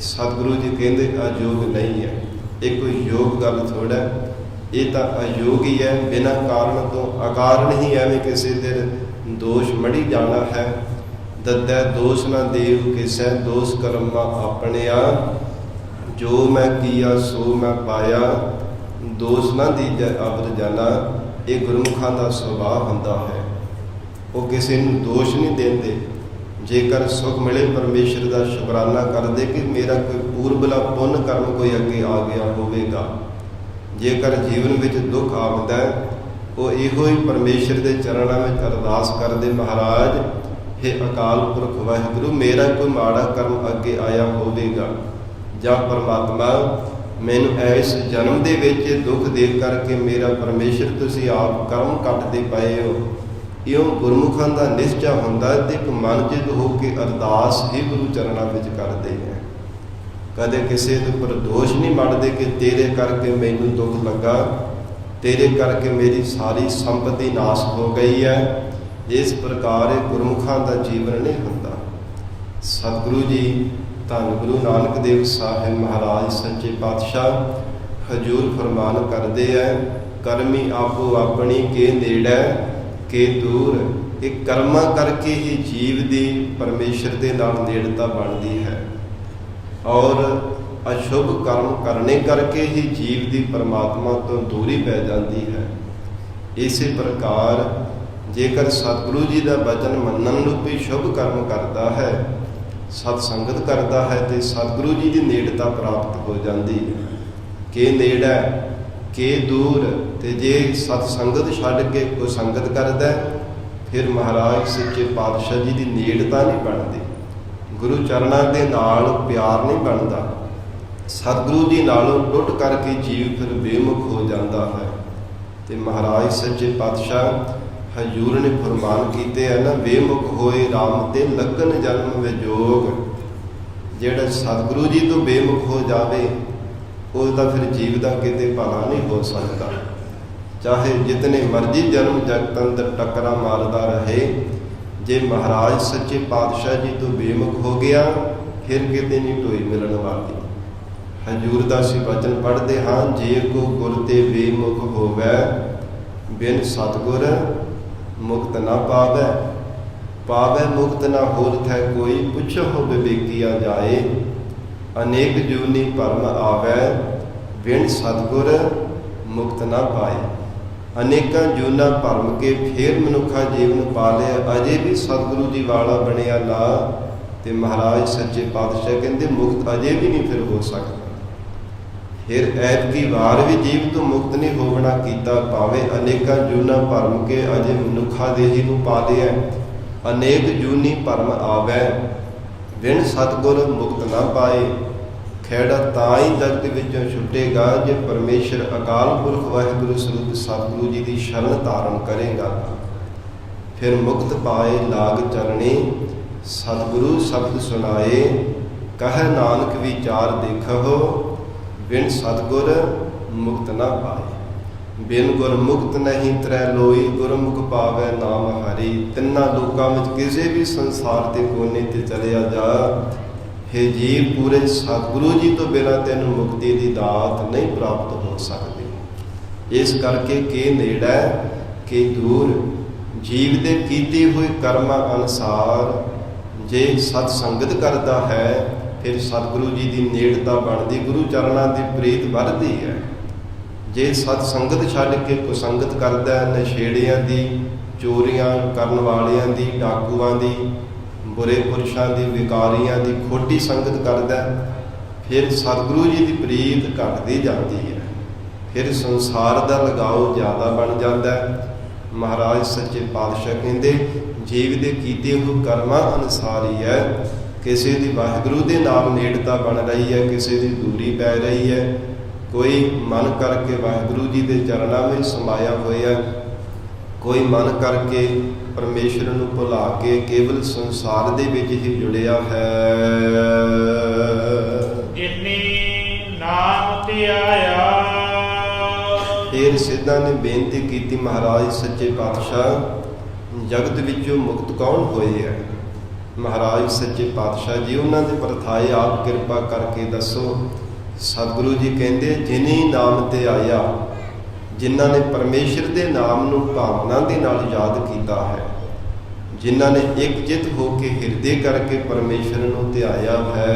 ਸਤਿਗੁਰੂ ਜੀ ਕਹਿੰਦੇ ਅਯੋਗ ਨਹੀਂ ਹੈ। ਇਹ ਕੋਈ ਯੋਗ ਗੱਲ ਥੋੜ੍ਹਾ, ਇਹ ਤਾਂ ਅਯੋਗ ਹੀ ਹੈ। ਬਿਨਾਂ ਕਾਰਨ ਤੋਂ ਅਕਾਰਨ ਹੀ ਐਵੇਂ ਕਿਸੇ ਦੇ ਦੋਸ਼ ਮੜੀ ਜਾਣਾ ਹੈ। ਦੱਦੈ ਦੋਸ਼ ਨਾ ਦੇਵ ਕਿਸੈ, ਦੋਸ਼ ਕਰਮਾ ਆਪਣਿਆ, ਜੋ ਮੈਂ ਕੀਆ ਸੋ ਮੈਂ ਪਾਇਆ, ਦੋਸ਼ ਨਾ ਦੀਜੈ ਅਬਦ ਜਾਨਾ। ਇਹ ਗੁਰਮੁਖਾਂ ਦਾ ਸੁਭਾਅ ਹੁੰਦਾ ਹੈ, ਉਹ ਕਿਸੇ ਨੂੰ ਦੋਸ਼ ਨਹੀਂ ਦਿੰਦੇ। ਜੇਕਰ ਸੁਖ ਮਿਲੇ ਪਰਮੇਸ਼ਰ ਦਾ ਸ਼ੁਕਰਾਨਾ ਕਰਦੇ ਕਿ ਮੇਰਾ ਕੋਈ ਪੂਰਬਲਾ ਪੁੰਨ ਕਰਮ ਕੋਈ ਅੱਗੇ ਆ ਗਿਆ ਹੋਵੇਗਾ। ਜੇਕਰ ਜੀਵਨ ਵਿੱਚ ਦੁੱਖ ਆਉਂਦਾ, ਉਹ ਇਹੋ ਹੀ ਪਰਮੇਸ਼ਰ ਦੇ ਚਰਨਾਂ ਵਿੱਚ ਅਰਦਾਸ ਕਰਦੇ, ਮਹਾਰਾਜ ਹੇ ਅਕਾਲ ਪੁਰਖ ਵਾਹਿਗੁਰੂ, ਮੇਰਾ ਕੋਈ ਮਾੜਾ ਕਰਮ ਅੱਗੇ ਆਇਆ ਹੋਵੇਗਾ, ਜਾਂ ਪਰਮਾਤਮਾ ਮੈਨੂੰ ਇਸ ਜਨਮ ਦੇ ਵਿੱਚ ਦੁੱਖ ਦੇ ਕਰਕੇ ਮੇਰਾ ਪਰਮੇਸ਼ਰ ਤੁਸੀਂ ਆਪ ਕਰਮ ਕੱਟਦੇ ਪਏ ਹੋ। ਇਉਂ ਗੁਰਮੁਖਾਂ ਦਾ ਨਿਸ਼ਚਾ ਹੁੰਦਾ ਤੇ ਇੱਕ ਮਨ ਚਿੱਤ ਹੋ ਕੇ ਅਰਦਾਸ ਹੀ ਗੁਰੂ ਚਰਨਾਂ ਵਿੱਚ ਕਰਦੇ ਹੈ। ਕਦੇ ਕਿਸੇ ਦੇ ਉੱਪਰ ਦੋਸ਼ ਨਹੀਂ ਮੰਨਦੇ ਕਿ ਤੇਰੇ ਕਰਕੇ ਮੈਨੂੰ ਦੁੱਖ ਲੱਗਾ, ਤੇਰੇ ਕਰਕੇ ਮੇਰੀ ਸਾਰੀ ਸੰਪਤੀ ਨਾਸ ਹੋ ਗਈ ਹੈ। ਇਸ ਪ੍ਰਕਾਰ ਇਹ ਗੁਰਮੁਖਾਂ ਦਾ ਜੀਵਨ ਨਹੀਂ ਹੁੰਦਾ। ਸਤਿਗੁਰੂ ਜੀ ਧੰਨ ਗੁਰੂ ਨਾਨਕ ਦੇਵ ਸਾਹਿਬ ਮਹਾਰਾਜ ਸੱਚੇ ਪਾਤਸ਼ਾਹ ਹਜੂਰ ਫਰਮਾਨ ਕਰਦੇ ਹੈ, ਕਰਮੀ ਆਪੋ ਆਪਣੀ ਕੇ ਨੇੜੈ ਕੇ ਦੂਰ। ਇਹ ਕਰਮਾਂ ਕਰਕੇ ਹੀ ਜੀਵ ਦੀ ਪਰਮੇਸ਼ਰ ਦੇ ਨਾਲ ਨੇੜਤਾ ਬਣਦੀ ਹੈ, ਔਰ ਅਸ਼ੁਭ ਕਰਮ ਕਰਨੇ ਕਰਕੇ ਹੀ ਜੀਵ ਦੀ ਪਰਮਾਤਮਾ ਤੋਂ ਦੂਰੀ ਪੈ ਜਾਂਦੀ ਹੈ। ਇਸੇ ਪ੍ਰਕਾਰ ਜੇਕਰ ਸਤਿਗੁਰੂ ਜੀ ਦਾ ਬਚਨ ਮੰਨਣ ਰੂਪੀ ਸ਼ੁਭ ਕਰਮ ਕਰਦਾ ਹੈ, ਸਤ ਸੰਗਤ ਕਰਦਾ ਹੈ, ਤੇ ਸਤਿਗੁਰੂ ਜੀ ਦੀ ਨੇੜਤਾ ਪ੍ਰਾਪਤ ਹੋ ਜਾਂਦੀ ਹੈ। ਕੇ ਨੇੜਾ ਕੇ ਦੂਰ। ਤੇ ਜੇ ਸਤ ਸੰਗਤ ਛੱਡ ਕੇ ਕੋਈ ਸੰਗਤ ਕਰਦਾ, ਫਿਰ ਮਹਾਰਾਜ ਸੱਚੇ ਪਾਤਸ਼ਾਹ ਜੀ ਦੀ ਨੇੜਤਾ ਨਹੀਂ ਬਣਦੀ, ਗੁਰੂ ਚਰਨਾਂ ਦੇ ਨਾਲ ਪਿਆਰ ਨਹੀਂ ਬਣਦਾ। ਸਤਿਗੁਰੂ ਜੀ ਨਾਲੋਂ ਟੁੱਟ ਕਰਕੇ ਜੀਵ ਫਿਰ ਬੇਮੁਖ ਹੋ ਜਾਂਦਾ ਹੈ। ਤੇ ਮਹਾਰਾਜ ਸੱਚੇ ਪਾਤਸ਼ਾਹ ਹਜੂਰ ਨੇ ਫਰਮਾਨ ਕੀਤੇ ਹੈ ਨਾ, ਬੇਮੁਖ ਹੋਏ ਰਾਮ ਤੇ ਲੱਗਨ ਜਨਮ ਵਿਜੋਗ। ਜਿਹੜਾ ਸਤਿਗੁਰੂ ਜੀ ਤੋਂ ਬੇਮੁਖ ਹੋ ਜਾਵੇ, ਉਹਦਾ ਫਿਰ ਜੀਵ ਦਾ ਕਿਤੇ ਭਲਾ ਨਹੀਂ ਹੋ ਸਕਦਾ। ਚਾਹੇ ਜਿਤਨੇ ਮਰਜ਼ੀ ਜਨਮ ਜਗਤ ਅੰਦਰ ਟੱਕਰਾਂ ਮਾਰਦਾ ਰਹੇ, ਜੇ ਮਹਾਰਾਜ ਸੱਚੇ ਪਾਤਸ਼ਾਹ ਜੀ ਤੋਂ ਬੇਮੁਖ ਹੋ ਗਿਆ, ਫਿਰ ਕਿਤੇ ਨਹੀਂ ਢੋਈ ਮਿਲਣ ਵਾਲੀ। ਹਜੂਰ ਦਾ ਅਸੀਂ ਵਚਨ ਪੜ੍ਹਦੇ ਹਾਂ, ਜੇ ਕੋ ਗੁਰ ਤੇ ਬੇਮੁਖ ਹੋਵੈ, ਬਿਨ ਸਤਿਗੁਰ ਮੁਕਤ ਨਾ ਪਾਵੈ। ਪਾਵੈ ਮੁਕਤ ਨਾ ਹੋਰ ਥੈ ਕੋਈ, ਪੁੱਛੋ ਵਿਵੇਕੀਆ ਜਾਏ। ਅਨੇਕ ਜੂਨੀ ਭਰਮ ਆਵੈ, ਬਿਨ ਸਤਿਗੁਰ ਮੁਕਤ ਨਾ ਪਾਏ। ਅਨੇਕਾਂ ਜੂਨਾਂ ਭਰਮ ਕੇ ਫੇਰ ਮਨੁੱਖਾ ਜੀਵਨ ਪਾ ਲਿਆ, ਅਜੇ ਵੀ ਸਤਿਗੁਰੂ ਜੀ ਵਾਲਾ ਬਣਿਆ ਨਾ। ਤੇ ਮਹਾਰਾਜ ਸੱਚੇ ਪਾਤਸ਼ਾਹ ਕਹਿੰਦੇ ਮੁਕਤ ਅਜੇ ਵੀ ਨਹੀਂ ਫਿਰ ਹੋ ਸਕਦਾ। ਫਿਰ ਐਤਕੀ ਵਾਰ ਵੀ ਜੀਵ ਤੋਂ ਮੁਕਤ ਨਹੀਂ ਹੋਵਣਾ ਕੀਤਾ, ਭਾਵੇਂ ਅਨੇਕਾਂ ਜੂਨਾਂ ਭਰਮ ਕੇ ਅਜੇ ਮਨੁੱਖਾ ਦੇਹੀ ਨੂੰ ਪਾ ਲਿਆ। ਅਨੇਕ ਜੂਨੀ ਭਰਮ ਆਵੈ, ਵਿਣ ਸਤਿਗੁਰ ਮੁਕਤ ਨਾ ਪਾਏ। ਖਹਿੜਾ ਤਾਂ ਹੀ ਜਗਤ ਵਿੱਚੋਂ ਛੁੱਟੇਗਾ ਜੇ ਪਰਮੇਸ਼ਰ ਅਕਾਲ ਪੁਰਖ ਵਾਹਿਗੁਰੂ ਸਰੂਪ ਸਤਿਗੁਰੂ ਜੀ ਦੀ ਸ਼ਰਨ ਧਾਰਨ ਕਰੇਗਾ। ਫਿਰ ਮੁਕਤ ਪਾਏ ਲਾਗ ਚਲਣੇ, ਸਤਿਗੁਰੂ ਸ਼ਬਦ ਸੁਣਾਏ। ਕਹੈ ਨਾਨਕ ਵਿਚਾਰ ਦੇਖਹੁ, ਬਿਨ ਸਤਿਗੁਰ ਮੁਕਤ ਨਾ ਪਾਏ। ਬਿਨ ਗੁਰ ਮੁਕਤ ਨਹੀਂ ਤਰੈ ਲੋਈ, ਗੁਰਮੁਖ ਪਾਵੈ ਨਾਮ ਹਰੀ। ਤਿੰਨਾਂ ਲੋਕਾਂ ਵਿੱਚ ਕਿਸੇ ਵੀ ਸੰਸਾਰ ਦੇ ਕੋਨੇ ਤੇ ਚਲਿਆ ਜਾ, ਹੇ ਜੀਵ ਪੂਰੇ ਸਤਿਗੁਰੂ ਜੀ ਤੋਂ ਬਿਨਾਂ ਤੈਨੂੰ ਮੁਕਤੀ ਦੀ ਦਾਤ ਨਹੀਂ ਪ੍ਰਾਪਤ ਹੋ ਸਕਦੀ। ਇਸ ਕਰਕੇ ਕਿ ਨੇੜਾ ਕਿ ਦੂਰ, ਜੀਵ ਦੇ ਕੀਤੇ ਹੋਏ ਕਰਮਾਂ ਅਨੁਸਾਰ ਜੇ ਸਤ ਸੰਗਤ ਕਰਦਾ ਹੈ ਫਿਰ ਸਤਿਗੁਰੂ ਜੀ ਦੀ ਨੇੜਤਾ ਬਣਦੀ, ਗੁਰੂ ਚਰਨਾਂ ਦੀ ਪ੍ਰੀਤ ਵੱਧਦੀ ਹੈ। ਜੇ ਸਤ ਸੰਗਤ ਛੱਡ ਕੇ ਕੁਸੰਗਤ ਕਰਦਾ, ਨਸ਼ੇੜੀਆਂ ਦੀ, ਚੋਰੀਆਂ ਕਰਨ ਵਾਲਿਆਂ ਦੀ, ਡਾਕੂਆਂ ਦੀ, ਬੁਰੇ ਪੁਰਸ਼ਾਂ ਦੀ, ਵਿਕਾਰੀਆਂ ਦੀ ਖੋਟੀ ਸੰਗਤ ਕਰਦਾ, ਫਿਰ ਸਤਿਗੁਰੂ ਜੀ ਦੀ ਪ੍ਰੀਤ ਘਟਦੀ ਜਾਂਦੀ ਹੈ। ਫਿਰ ਸੰਸਾਰ ਦਾ ਲਗਾਓ ਜ਼ਿਆਦਾ ਬਣ ਜਾਂਦਾ ਹੈ। ਮਹਾਰਾਜ ਸੱਚੇ ਪਾਤਸ਼ਾਹ ਕਹਿੰਦੇ ਜੀਵ ਦੇ ਕੀਤੇ ਹੋਏ ਕਰਮਾਂ ਅਨੁਸਾਰ ਹੀ ਹੈ। ਕਿਸੇ ਦੀ ਵਾਹਿਗੁਰੂ ਦੇ ਨਾਲ ਨੇੜਤਾ ਬਣ ਰਹੀ ਹੈ, ਕਿਸੇ ਦੀ ਦੂਰੀ ਪੈ ਰਹੀ ਹੈ। ਕੋਈ ਮਨ ਕਰਕੇ ਵਾਹਿਗੁਰੂ ਜੀ ਦੇ ਚਰਨਾਂ ਵਿੱਚ ਸਮਾਇਆ ਹੋਇਆ, ਕੋਈ ਮਨ ਕਰਕੇ ਪਰਮੇਸ਼ਰ ਨੂੰ ਭੁਲਾ ਕੇ ਕੇਵਲ ਸੰਸਾਰ ਦੇ ਵਿੱਚ ਹੀ ਜੁੜਿਆ ਹੈ। ਜਿਨੀ ਨਾਮ ਤੇ ਆਇਆ। ਫਿਰ ਸਿੱਧਾਂ ਨੇ ਬੇਨਤੀ ਕੀਤੀ, ਮਹਾਰਾਜ ਸੱਚੇ ਪਾਤਸ਼ਾਹ ਜਗਤ ਵਿੱਚੋਂ ਮੁਕਤ ਕੌਣ ਹੋਏ ਹੈ? ਮਹਾਰਾਜ ਸੱਚੇ ਪਾਤਸ਼ਾਹ ਜੀ ਉਹਨਾਂ ਦੇ ਪਰਥਾਏ ਆਪ ਕਿਰਪਾ ਕਰਕੇ ਦੱਸੋ। ਸਤਿਗੁਰੂ ਜੀ ਕਹਿੰਦੇ ਜਿਨੀ ਨਾਮ ਤੇ ਆਇਆ, ਜਿਨ੍ਹਾਂ ਨੇ ਪਰਮੇਸ਼ਰ ਦੇ ਨਾਮ ਨੂੰ ਭਾਵਨਾ ਦੇ ਨਾਲ ਯਾਦ ਕੀਤਾ ਹੈ, ਜਿਨ੍ਹਾਂ ਨੇ ਇੱਕ ਚਿੱਤ ਹੋ ਕੇ ਹਿਰਦੇ ਕਰਕੇ ਪਰਮੇਸ਼ਰ ਨੂੰ ਧਿਆਇਆ ਹੈ।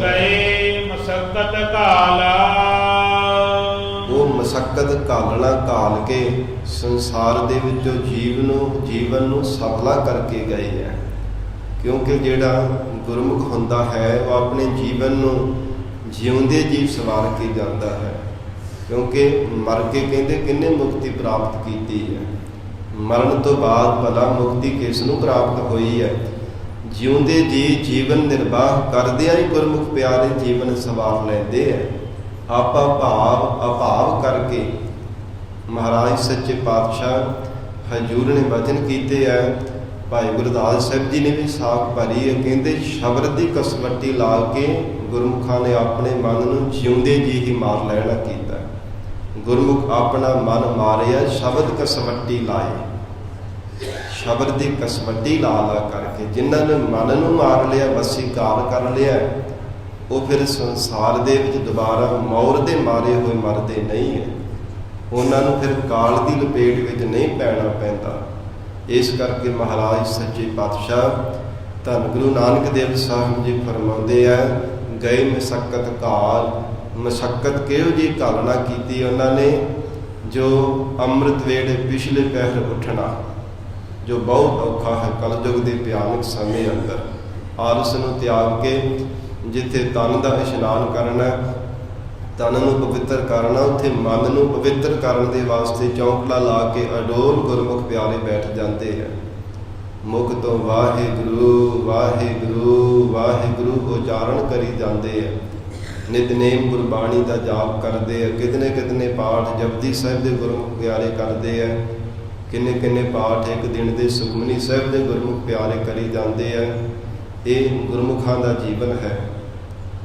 ਗਏ ਮਸਕਤ ਕਾਲਾ, ਉਹ ਮਸਕਤ ਕਾਲਣਾ ਕਾਲ ਕੇ ਸੰਸਾਰ ਦੇ ਵਿੱਚੋਂ ਜੀਵਨ ਨੂੰ ਸਫਲਾ ਕਰਕੇ ਗਏ ਹੈ। ਕਿਉਂਕਿ ਜਿਹੜਾ ਗੁਰਮੁਖ ਹੁੰਦਾ ਹੈ ਉਹ ਆਪਣੇ ਜੀਵਨ ਨੂੰ ਜਿਉਂਦੇ ਜੀਵ ਸਵਾਰ ਕੇ ਜਾਂਦਾ ਹੈ। ਕਿਉਂਕਿ ਮਰ ਕੇ ਕਹਿੰਦੇ ਕਿੰਨੇ ਮੁਕਤੀ ਪ੍ਰਾਪਤ ਕੀਤੀ ਹੈ। ਮਰਨ ਤੋਂ ਬਾਅਦ ਭਲਾ ਮੁਕਤੀ ਕਿਸ ਨੂੰ ਪ੍ਰਾਪਤ ਹੋਈ ਹੈ? ਜਿਉਂਦੇ ਜੀ ਜੀਵਨ ਨਿਰਵਾਹ ਕਰਦਿਆਂ ਹੀ ਗੁਰਮੁਖ ਪਿਆਰੇ ਜੀਵਨ ਸਵਾਰ ਲੈਂਦੇ ਹੈ। ਆਪਾ ਭਾਵ ਅਭਾਵ ਕਰਕੇ ਮਹਾਰਾਜ ਸੱਚੇ ਪਾਤਸ਼ਾਹ ਹਜ਼ੂਰ ਨੇ ਵਚਨ ਕੀਤੇ ਹੈ। ਭਾਈ ਗੁਰਦਾਸ ਸਾਹਿਬ ਜੀ ਨੇ ਵੀ ਸਾਖ ਭਰੀ ਹੈ। ਕਹਿੰਦੇ ਸ਼ਬਦ ਦੀ ਕਸਵੱਟੀ ਲਾ ਕੇ ਗੁਰਮੁਖਾਂ ਨੇ ਆਪਣੇ ਮਨ ਨੂੰ ਜਿਉਂਦੇ ਜੀ ਹੀ ਮਾਰ ਲੈਣਾ ਕੀਤਾ। ਗੁਰਮੁਖ ਆਪਣਾ ਮਨ ਮਾਰਿਆ, ਸ਼ਬਦ ਕਸਵੱਟੀ ਲਾਏ। ਸ਼ਬਦ ਦੀ ਕਸਵੱਟੀ ਲਾ ਕਰਕੇ ਜਿਨ੍ਹਾਂ ਨੇ ਮਨ ਨੂੰ ਮਾਰ ਲਿਆ, ਵਸੀਕਾਰ ਕਰ ਲਿਆ, ਉਹ ਫਿਰ ਸੰਸਾਰ ਦੇ ਵਿੱਚ ਦੁਬਾਰਾ ਮੌਰ ਦੇ ਮਾਰੇ ਹੋਏ ਮਰਦੇ ਨਹੀਂ ਹੈ। ਉਹਨਾਂ ਨੂੰ ਫਿਰ ਕਾਲ ਦੀ ਲਪੇਟ ਵਿੱਚ ਨਹੀਂ ਪੈਣਾ ਪੈਂਦਾ। ਇਸ ਕਰਕੇ ਮਹਾਰਾਜ ਸੱਚੇ ਪਾਤਸ਼ਾਹ ਧੰਨ ਗੁਰੂ ਨਾਨਕ ਦੇਵ ਸਾਹਿਬ ਜੀ ਫਰਮਾਉਂਦੇ ਆ, ਗਏ ਮਸਕਤ ਕਾਲ। ਮਸਕਤ ਕਿਹੋ ਜਿਹੀ ਘਾਲਣਾ ਕੀਤੀ ਉਹਨਾਂ ਨੇ, ਜੋ ਅੰਮ੍ਰਿਤ ਵੇਲੇ ਪਿਛਲੇ ਪਹਿਰ ਉੱਠਣਾ, ਜੋ ਬਹੁਤ ਔਖਾ ਹੈ ਕਲਯੁਗ ਦੇ ਭਿਆਨਕ ਸਮੇਂ ਅੰਦਰ। ਆਲਸ ਨੂੰ ਤਿਆਗ ਕੇ ਜਿੱਥੇ ਤਨ ਦਾ ਇਸ਼ਨਾਨ ਕਰਨਾ, ਤਨ ਨੂੰ ਪਵਿੱਤਰ ਕਰਨਾ, ਉੱਥੇ ਮਨ ਨੂੰ ਪਵਿੱਤਰ ਕਰਨ ਦੇ ਵਾਸਤੇ ਚੌਂਕੜਾ ਲਾ ਕੇ ਅਡੋਲ ਗੁਰਮੁਖ ਪਿਆਰੇ ਬੈਠ ਜਾਂਦੇ ਹੈ। ਮੁਖ ਤੋਂ ਵਾਹਿਗੁਰੂ ਵਾਹਿਗੁਰੂ ਵਾਹਿਗੁਰੂ ਉਚਾਰਨ ਕਰੀ ਜਾਂਦੇ ਹੈ। ਨਿਤਨੇਮ ਗੁਰਬਾਣੀ ਦਾ ਜਾਪ ਕਰਦੇ ਆ, ਕਿਤਨੇ ਕਿਤਨੇ ਪਾਠ ਜਪਜੀ ਸਾਹਿਬ ਦੇ ਗੁਰਮੁਖ ਪਿਆਰੇ ਕਰਦੇ ਆ, ਕਿੰਨੇ ਕਿੰਨੇ ਪਾਠ ਇੱਕ ਦਿਨ ਦੇ ਸੁਖਮਨੀ ਸਾਹਿਬ ਦੇ ਗੁਰਮੁਖ ਪਿਆਰੇ ਕਰੀ ਜਾਂਦੇ ਆ। ਇਹ ਗੁਰਮੁਖਾਂ ਦਾ ਜੀਵਨ ਹੈ।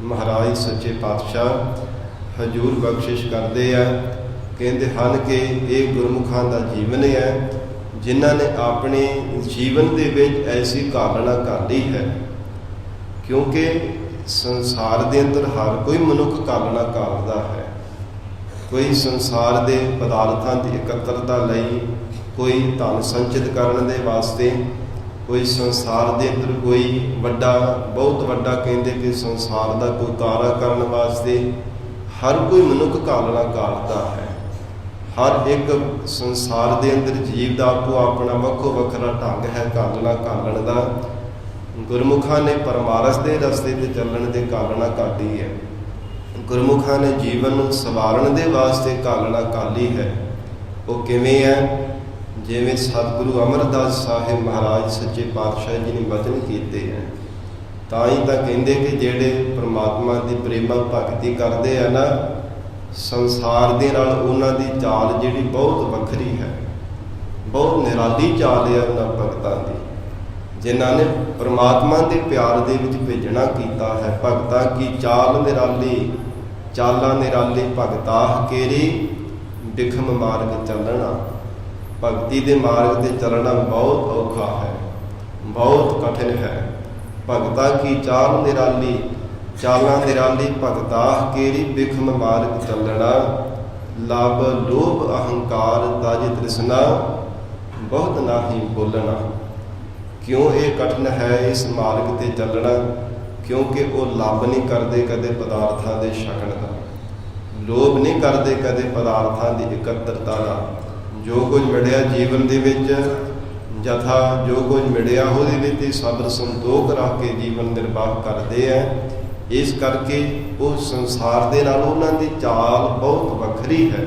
ਮਹਾਰਾਜ ਸੱਚੇ ਪਾਤਸ਼ਾਹ ਹਜ਼ੂਰ ਬਖਸ਼ਿਸ਼ ਕਰਦੇ ਆ, ਕਹਿੰਦੇ ਹਨ ਕਿ ਇਹ ਗੁਰਮੁਖਾਂ ਦਾ ਜੀਵਨ ਹੈ ਜਿਨ੍ਹਾਂ ਨੇ ਆਪਣੇ ਜੀਵਨ ਦੇ ਵਿੱਚ ਐਸੀ ਘਾਲਣਾ ਕਰ ਲਈ ਹੈ। ਕਿਉਂਕਿ ਸੰਸਾਰ ਦੇ ਅੰਦਰ ਹਰ ਕੋਈ ਮਨੁੱਖ ਘਾਲਣਾ ਕਰਦਾ ਹੈ। ਕੋਈ ਸੰਸਾਰ ਦੇ ਪਦਾਰਥਾਂ ਦੀ ਇਕੱਤਰਤਾ ਲਈ, ਕੋਈ ਧਨ ਸੰਚਿਤ ਕਰਨ ਦੇ ਵਾਸਤੇ, ਕੋਈ ਸੰਸਾਰ ਦੇ ਅੰਦਰ ਕੋਈ ਵੱਡਾ ਬਹੁਤ ਵੱਡਾ ਕਹਿੰਦੇ ਕਿ ਸੰਸਾਰ ਦਾ ਕੋਈ ਕਾਰਾ ਕਰਨ ਵਾਸਤੇ, ਹਰ ਕੋਈ ਮਨੁੱਖ ਘਾਲਣਾ ਘਾਲਦਾ ਹੈ। ਹਰ ਇੱਕ ਸੰਸਾਰ ਦੇ ਅੰਦਰ ਜੀਵ ਦਾ ਆਪੋ ਆਪਣਾ ਵੱਖੋ ਵੱਖਰਾ ਢੰਗ ਹੈ ਘਾਲਣਾ ਘਾਲਣ ਦਾ। ਗੁਰਮੁਖਾਂ ਨੇ ਪਰਮਾਰਥ ਦੇ ਰਸਤੇ ਤੇ ਚੱਲਣ ਦੇ ਘਾਲਣਾ ਘਾਲੀ ਹੈ। ਗੁਰਮੁਖਾਂ ਨੇ ਜੀਵਨ ਨੂੰ ਸਵਾਰਨ ਦੇ ਵਾਸਤੇ ਘਾਲਣਾ ਘਾਲੀ ਹੈ। ਉਹ ਕਿਵੇਂ ਹੈ? ਜਿਵੇਂ ਸਤਿਗੁਰੂ ਅਮਰਦਾਸ ਸਾਹਿਬ ਮਹਾਰਾਜ ਸੱਚੇ ਪਾਤਸ਼ਾਹ ਜੀ ਨੇ ਵਚਨ ਕੀਤੇ ਹੈ। ਤਾਂ ਹੀ ਤਾਂ ਕਹਿੰਦੇ ਕਿ ਜਿਹੜੇ ਪਰਮਾਤਮਾ ਦੀ ਪ੍ਰੇਮਾ ਭਗਤੀ ਕਰਦੇ ਆ ਨਾ, ਸੰਸਾਰ ਦੇ ਨਾਲ ਉਹਨਾਂ ਦੀ ਚਾਲ ਜਿਹੜੀ ਬਹੁਤ ਵੱਖਰੀ ਹੈ, ਬਹੁਤ ਨਿਰਾਲੀ ਚਾਲ ਹੈ ਉਹਨਾਂ ਭਗਤਾਂ ਦੀ, ਜਿਨ੍ਹਾਂ ਨੇ ਪਰਮਾਤਮਾ ਦੇ ਪਿਆਰ ਦੇ ਵਿੱਚ ਭੇਜਣਾ ਕੀਤਾ ਹੈ। ਭਗਤਾਂ ਕੀ ਚਾਲ ਨਿਰਾਲੀ, ਚਾਲਾਂ ਨਿਰਾਲੀ ਭਗਤਾਹ ਕੇਰੀ, ਬਿਖਮ ਮਾਰਗ ਚੱਲਣਾ। ਭਗਤੀ ਦੇ ਮਾਰਗ ਤੇ ਚੱਲਣਾ ਬਹੁਤ ਔਖਾ ਹੈ, ਬਹੁਤ ਕਠਿਨ ਹੈ। ਭਗਤਾਂ ਕੀ ਚਾਲ ਨਿਰਾਲੀ, ਚਾਲਾਂ ਨਿਰਾਲੀ ਭਗਤਾਹ ਕੇਰੀ, ਬਿਖਮ ਮਾਰਗ ਚੱਲਣਾ। ਲਬ ਲੋਭ ਅਹੰਕਾਰ ਤਜ ਤ੍ਰਿਸ਼ਨਾ, ਬਹੁਤ ਨਾਹੀ ਬੋਲਣਾ। ਕਿਉਂ ਇਹ ਕਠਿਨ ਹੈ ਇਸ ਮਾਰਗ ਤੇ ਚੱਲਣਾ? ਕਿਉਂਕਿ ਉਹ ਲੱਭ ਨਹੀਂ ਕਰਦੇ ਕਦੇ ਪਦਾਰਥਾਂ ਦੇ ਛਕਣ ਦਾ, ਲੋਭ ਨਹੀਂ ਕਰਦੇ ਕਦੇ ਪਦਾਰਥਾਂ ਦੀ ਇਕੱਤਰਤਾ ਦਾ। ਜੋ ਕੁਝ ਮਿਲਿਆ ਜੀਵਨ ਦੇ ਵਿੱਚ, ਜਥਾ ਜੋ ਕੁਝ ਮਿਲਿਆ ਉਹਦੇ ਵਿੱਚ ਹੀ ਸਬਰ ਸੰਤੋਖ ਰੱਖ ਕੇ ਜੀਵਨ ਨਿਰਵਾਹ ਕਰਦੇ ਹੈ। ਇਸ ਕਰਕੇ ਉਹ ਸੰਸਾਰ ਦੇ ਨਾਲ ਉਹਨਾਂ ਦੀ ਚਾਲ ਬਹੁਤ ਵੱਖਰੀ ਹੈ।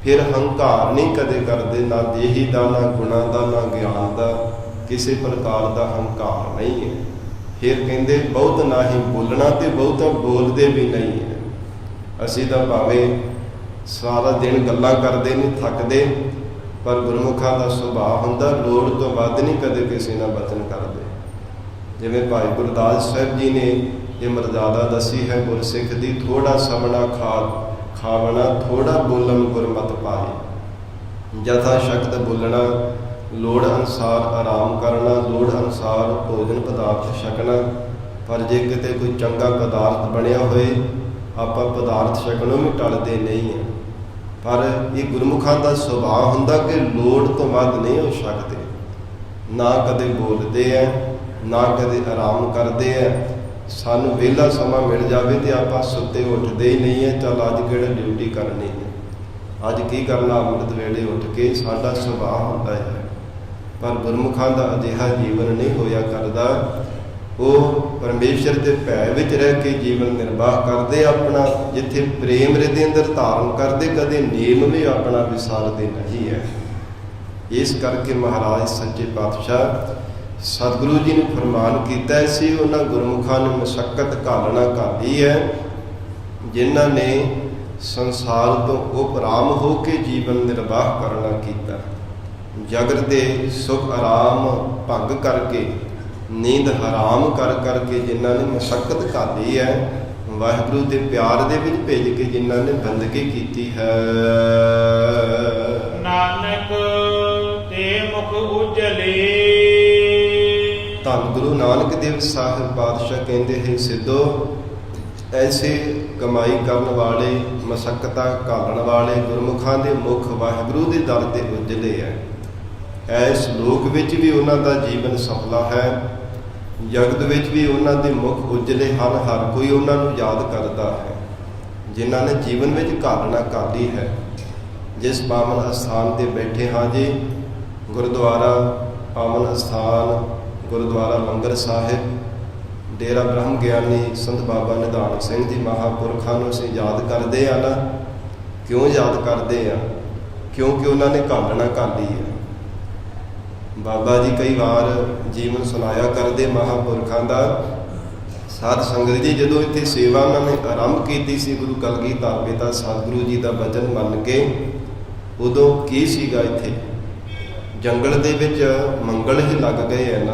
ਫਿਰ ਹੰਕਾਰ ਨਹੀਂ ਕਦੇ ਕਰਦੇ, ਨਾ ਦੇਹੀ ਦਾ, ਨਾ ਗੁਣਾਂ ਦਾ, ਨਾ ਗਿਆਨ ਦਾ, ਕਿਸੇ ਪ੍ਰਕਾਰ ਦਾ ਹੰਕਾਰ ਨਹੀਂ ਹੈ। ਫਿਰ ਕਹਿੰਦੇ ਬਹੁਤ ਨਾ ਹੀ ਬੋਲਣਾ, ਤੇ ਬਹੁਤਾ ਬੋਲਦੇ ਵੀ ਨਹੀਂ ਹੈ। ਅਸੀਂ ਤਾਂ ਭਾਵੇਂ ਸਾਰਾ ਦਿਨ ਗੱਲਾਂ ਕਰਦੇ ਨਹੀਂ ਥੱਕਦੇ, ਪਰ ਗੁਰਮੁਖਾਂ ਦਾ ਸੁਭਾਅ ਹੁੰਦਾ ਲੋੜ ਤੋਂ ਵੱਧ ਨਹੀਂ ਕਦੇ ਕਿਸੇ ਨਾਲ ਬਚਨ ਕਰਦੇ। ਜਿਵੇਂ ਭਾਈ ਗੁਰਦਾਸ ਸਾਹਿਬ ਜੀ ਨੇ ਇਹ ਮਰਜ਼ਾਦਾ ਦੱਸੀ ਹੈ ਗੁਰਸਿੱਖ ਦੀ, ਥੋੜਾ ਸਮਣਾ ਖਾਵਣਾ, ਥੋੜਾ ਬੋਲਣ ਗੁਰਮਤਿ ਪਾਏ। ਜਥਾ ਸ਼ਕਤ ਬੋਲਣਾ, ਲੋੜ ਅਨੁਸਾਰ ਆਰਾਮ ਕਰਨਾ, ਲੋੜ ਅਨੁਸਾਰ ਭੋਜਨ ਪਦਾਰਥ ਛਕਣਾ। ਪਰ ਜੇ ਕਿਤੇ ਕੋਈ ਚੰਗਾ ਪਦਾਰਥ ਬਣਿਆ ਹੋਏ, ਆਪਾਂ ਪਦਾਰਥ ਛਕਣੋਂ ਵੀ ਟਲਦੇ ਨਹੀਂ ਹੈ। ਪਰ ਇਹ ਗੁਰਮੁਖਾਂ ਦਾ ਸੁਭਾਅ ਹੁੰਦਾ ਕਿ ਲੋੜ ਤੋਂ ਵੱਧ ਨਹੀਂ ਉਹ ਛਕਦੇ, ਨਾ ਕਦੇ ਬੋਲਦੇ ਹੈ, ਨਾ ਕਦੇ ਆਰਾਮ ਕਰਦੇ ਹੈ। ਸਾਨੂੰ ਵਿਹਲਾ ਸਮਾਂ ਮਿਲ ਜਾਵੇ ਤੇ ਆਪਾਂ ਸੁੱਤੇ ਉੱਠਦੇ ਹੀ ਨਹੀਂ ਹੈ। ਚੱਲ ਅੱਜ ਕਿਹੜਾ ਡਿਊਟੀ ਕਰਨੀ ਹੈ, ਅੱਜ ਕੀ ਕਰਨਾ, ਅੰਮ੍ਰਿਤ ਵੇਲੇ ਉੱਠ ਕੇ ਸਾਡਾ ਸੁਭਾਅ ਹੁੰਦਾ ਹੈ। ਪਰ ਗੁਰਮੁਖਾਂ ਦਾ ਅਜਿਹਾ ਜੀਵਨ ਨਹੀਂ ਹੋਇਆ ਕਰਦਾ। ਉਹ ਪਰਮੇਸ਼ਰ ਦੇ ਭੈ ਵਿੱਚ ਰਹਿ ਕੇ ਜੀਵਨ ਨਿਰਵਾਹ ਕਰਦੇ ਆਪਣਾ। ਜਿੱਥੇ ਪ੍ਰੇਮ ਹਿਰਦੇ ਅੰਦਰ ਧਾਰਨ ਕਰਦੇ, ਕਦੇ ਨੇਮ ਵੀ ਆਪਣਾ ਵਿਸਾਰਦੇ ਨਹੀਂ ਹੈ। ਇਸ ਕਰਕੇ ਮਹਾਰਾਜ ਸੱਚੇ ਪਾਤਸ਼ਾਹ ਸਤਿਗੁਰੂ ਜੀ ਨੇ ਫਰਮਾਨ ਕੀਤਾ ਸੀ, ਉਹਨਾਂ ਗੁਰਮੁਖਾਂ ਨੇ ਮੁਸ਼ੱਕਤ ਘਾਲਣਾ ਘਾਲੀ ਹੈ, ਜਿਨ੍ਹਾਂ ਨੇ ਸੰਸਾਰ ਤੋਂ ਉਪਰਾਮ ਹੋ ਕੇ ਜੀਵਨ ਨਿਰਵਾਹ ਕਰਨਾ ਕੀਤਾ। ਜਗਤ ਦੇ ਸੁਖ ਆਰਾਮ ਭੰਗ ਕਰਕੇ, ਨੀਂਦ ਹਰਾਮ ਕਰ ਕਰਕੇ ਜਿਨ੍ਹਾਂ ਨੇ ਮੁਸ਼ੱਕਤ ਘਾਲੀ ਹੈ, ਵਾਹਿਗੁਰੂ ਦੇ ਪਿਆਰ ਦੇ ਵਿੱਚ ਭੇਜ ਕੇ ਜਿਨ੍ਹਾਂ ਨੇ ਬੰਦਗੀ ਕੀਤੀ ਹੈ। ਨਾਨਕ ਤੇ ਮੁਖ ਉਜਲੇ। ਧੰਨ ਗੁਰੂ ਨਾਨਕ ਦੇਵ ਸਾਹਿਬ ਪਾਤਸ਼ਾਹ ਕਹਿੰਦੇ ਹੈ, ਸਿੱਧੋ ਐਸੇ ਕਮਾਈ ਕਰਨ ਵਾਲੇ, ਮੁਸ਼ੱਕਤਾਂ ਘਾਲਣ ਵਾਲੇ ਗੁਰਮੁਖਾਂ ਦੇ ਮੁਖ ਵਾਹਿਗੁਰੂ ਦੇ ਦਰ ਤੇ ਉਜਲੇ ਹੈ। ਇਸ ਲੋਕ ਵਿੱਚ ਵੀ ਉਹਨਾਂ ਦਾ ਜੀਵਨ ਸਫਲਾ ਹੈ, ਜਗਤ ਵਿੱਚ ਵੀ ਉਹਨਾਂ ਦੇ ਮੁਖ ਉਜਲੇ ਹਨ। ਹਰ ਕੋਈ ਉਹਨਾਂ ਨੂੰ ਯਾਦ ਕਰਦਾ ਹੈ, ਜਿਨ੍ਹਾਂ ਨੇ ਜੀਵਨ ਵਿੱਚ ਘਾਲਣਾ ਘਾਲੀ ਹੈ। ਜਿਸ ਪਾਵਨ ਅਸਥਾਨ ਤੇ ਬੈਠੇ ਹਾਂ ਜੀ, ਗੁਰਦੁਆਰਾ ਪਾਵਨ ਅਸਥਾਨ, ਗੁਰਦੁਆਰਾ ਲੰਗਰ ਸਾਹਿਬ, ਡੇਰਾ ਬ੍ਰਹਮ ਗਿਆਨੀ ਸੰਤ ਬਾਬਾ ਨਿਧਾਨ ਸਿੰਘ ਜੀ ਮਹਾਂਪੁਰਖਾਂ ਨੂੰ ਅਸੀਂ ਯਾਦ ਕਰਦੇ ਹਾਂ ਨਾ। ਕਿਉਂ ਯਾਦ ਕਰਦੇ ਹਾਂ? ਕਿਉਂਕਿ ਉਹਨਾਂ ਨੇ ਘਾਲਣਾ ਘਾਲੀ ਹੈ। ਬਾਬਾ ਜੀ ਕਈ ਵਾਰ ਜੀਵਨ ਸੁਣਾਇਆ ਕਰਦੇ ਮਹਾਂਪੁਰਖਾਂ ਦਾ। ਸਾਧ ਸੰਗਤ ਜੀ, ਜਦੋਂ ਇੱਥੇ ਸੇਵਾ ਉਹਨਾਂ ਨੇ ਆਰੰਭ ਕੀਤੀ ਸੀ ਗੁਰੂ ਕਲਗੀਧਰ ਪਿਤਾ ਸਤਿਗੁਰੂ ਜੀ ਦਾ ਵਚਨ ਮੰਨ ਕੇ, ਉਦੋਂ ਕੀ ਸੀਗਾ? ਇੱਥੇ ਜੰਗਲ ਦੇ ਵਿੱਚ ਮੰਗਲ ਹੀ ਲੱਗ ਗਏ ਹੈ ਨਾ।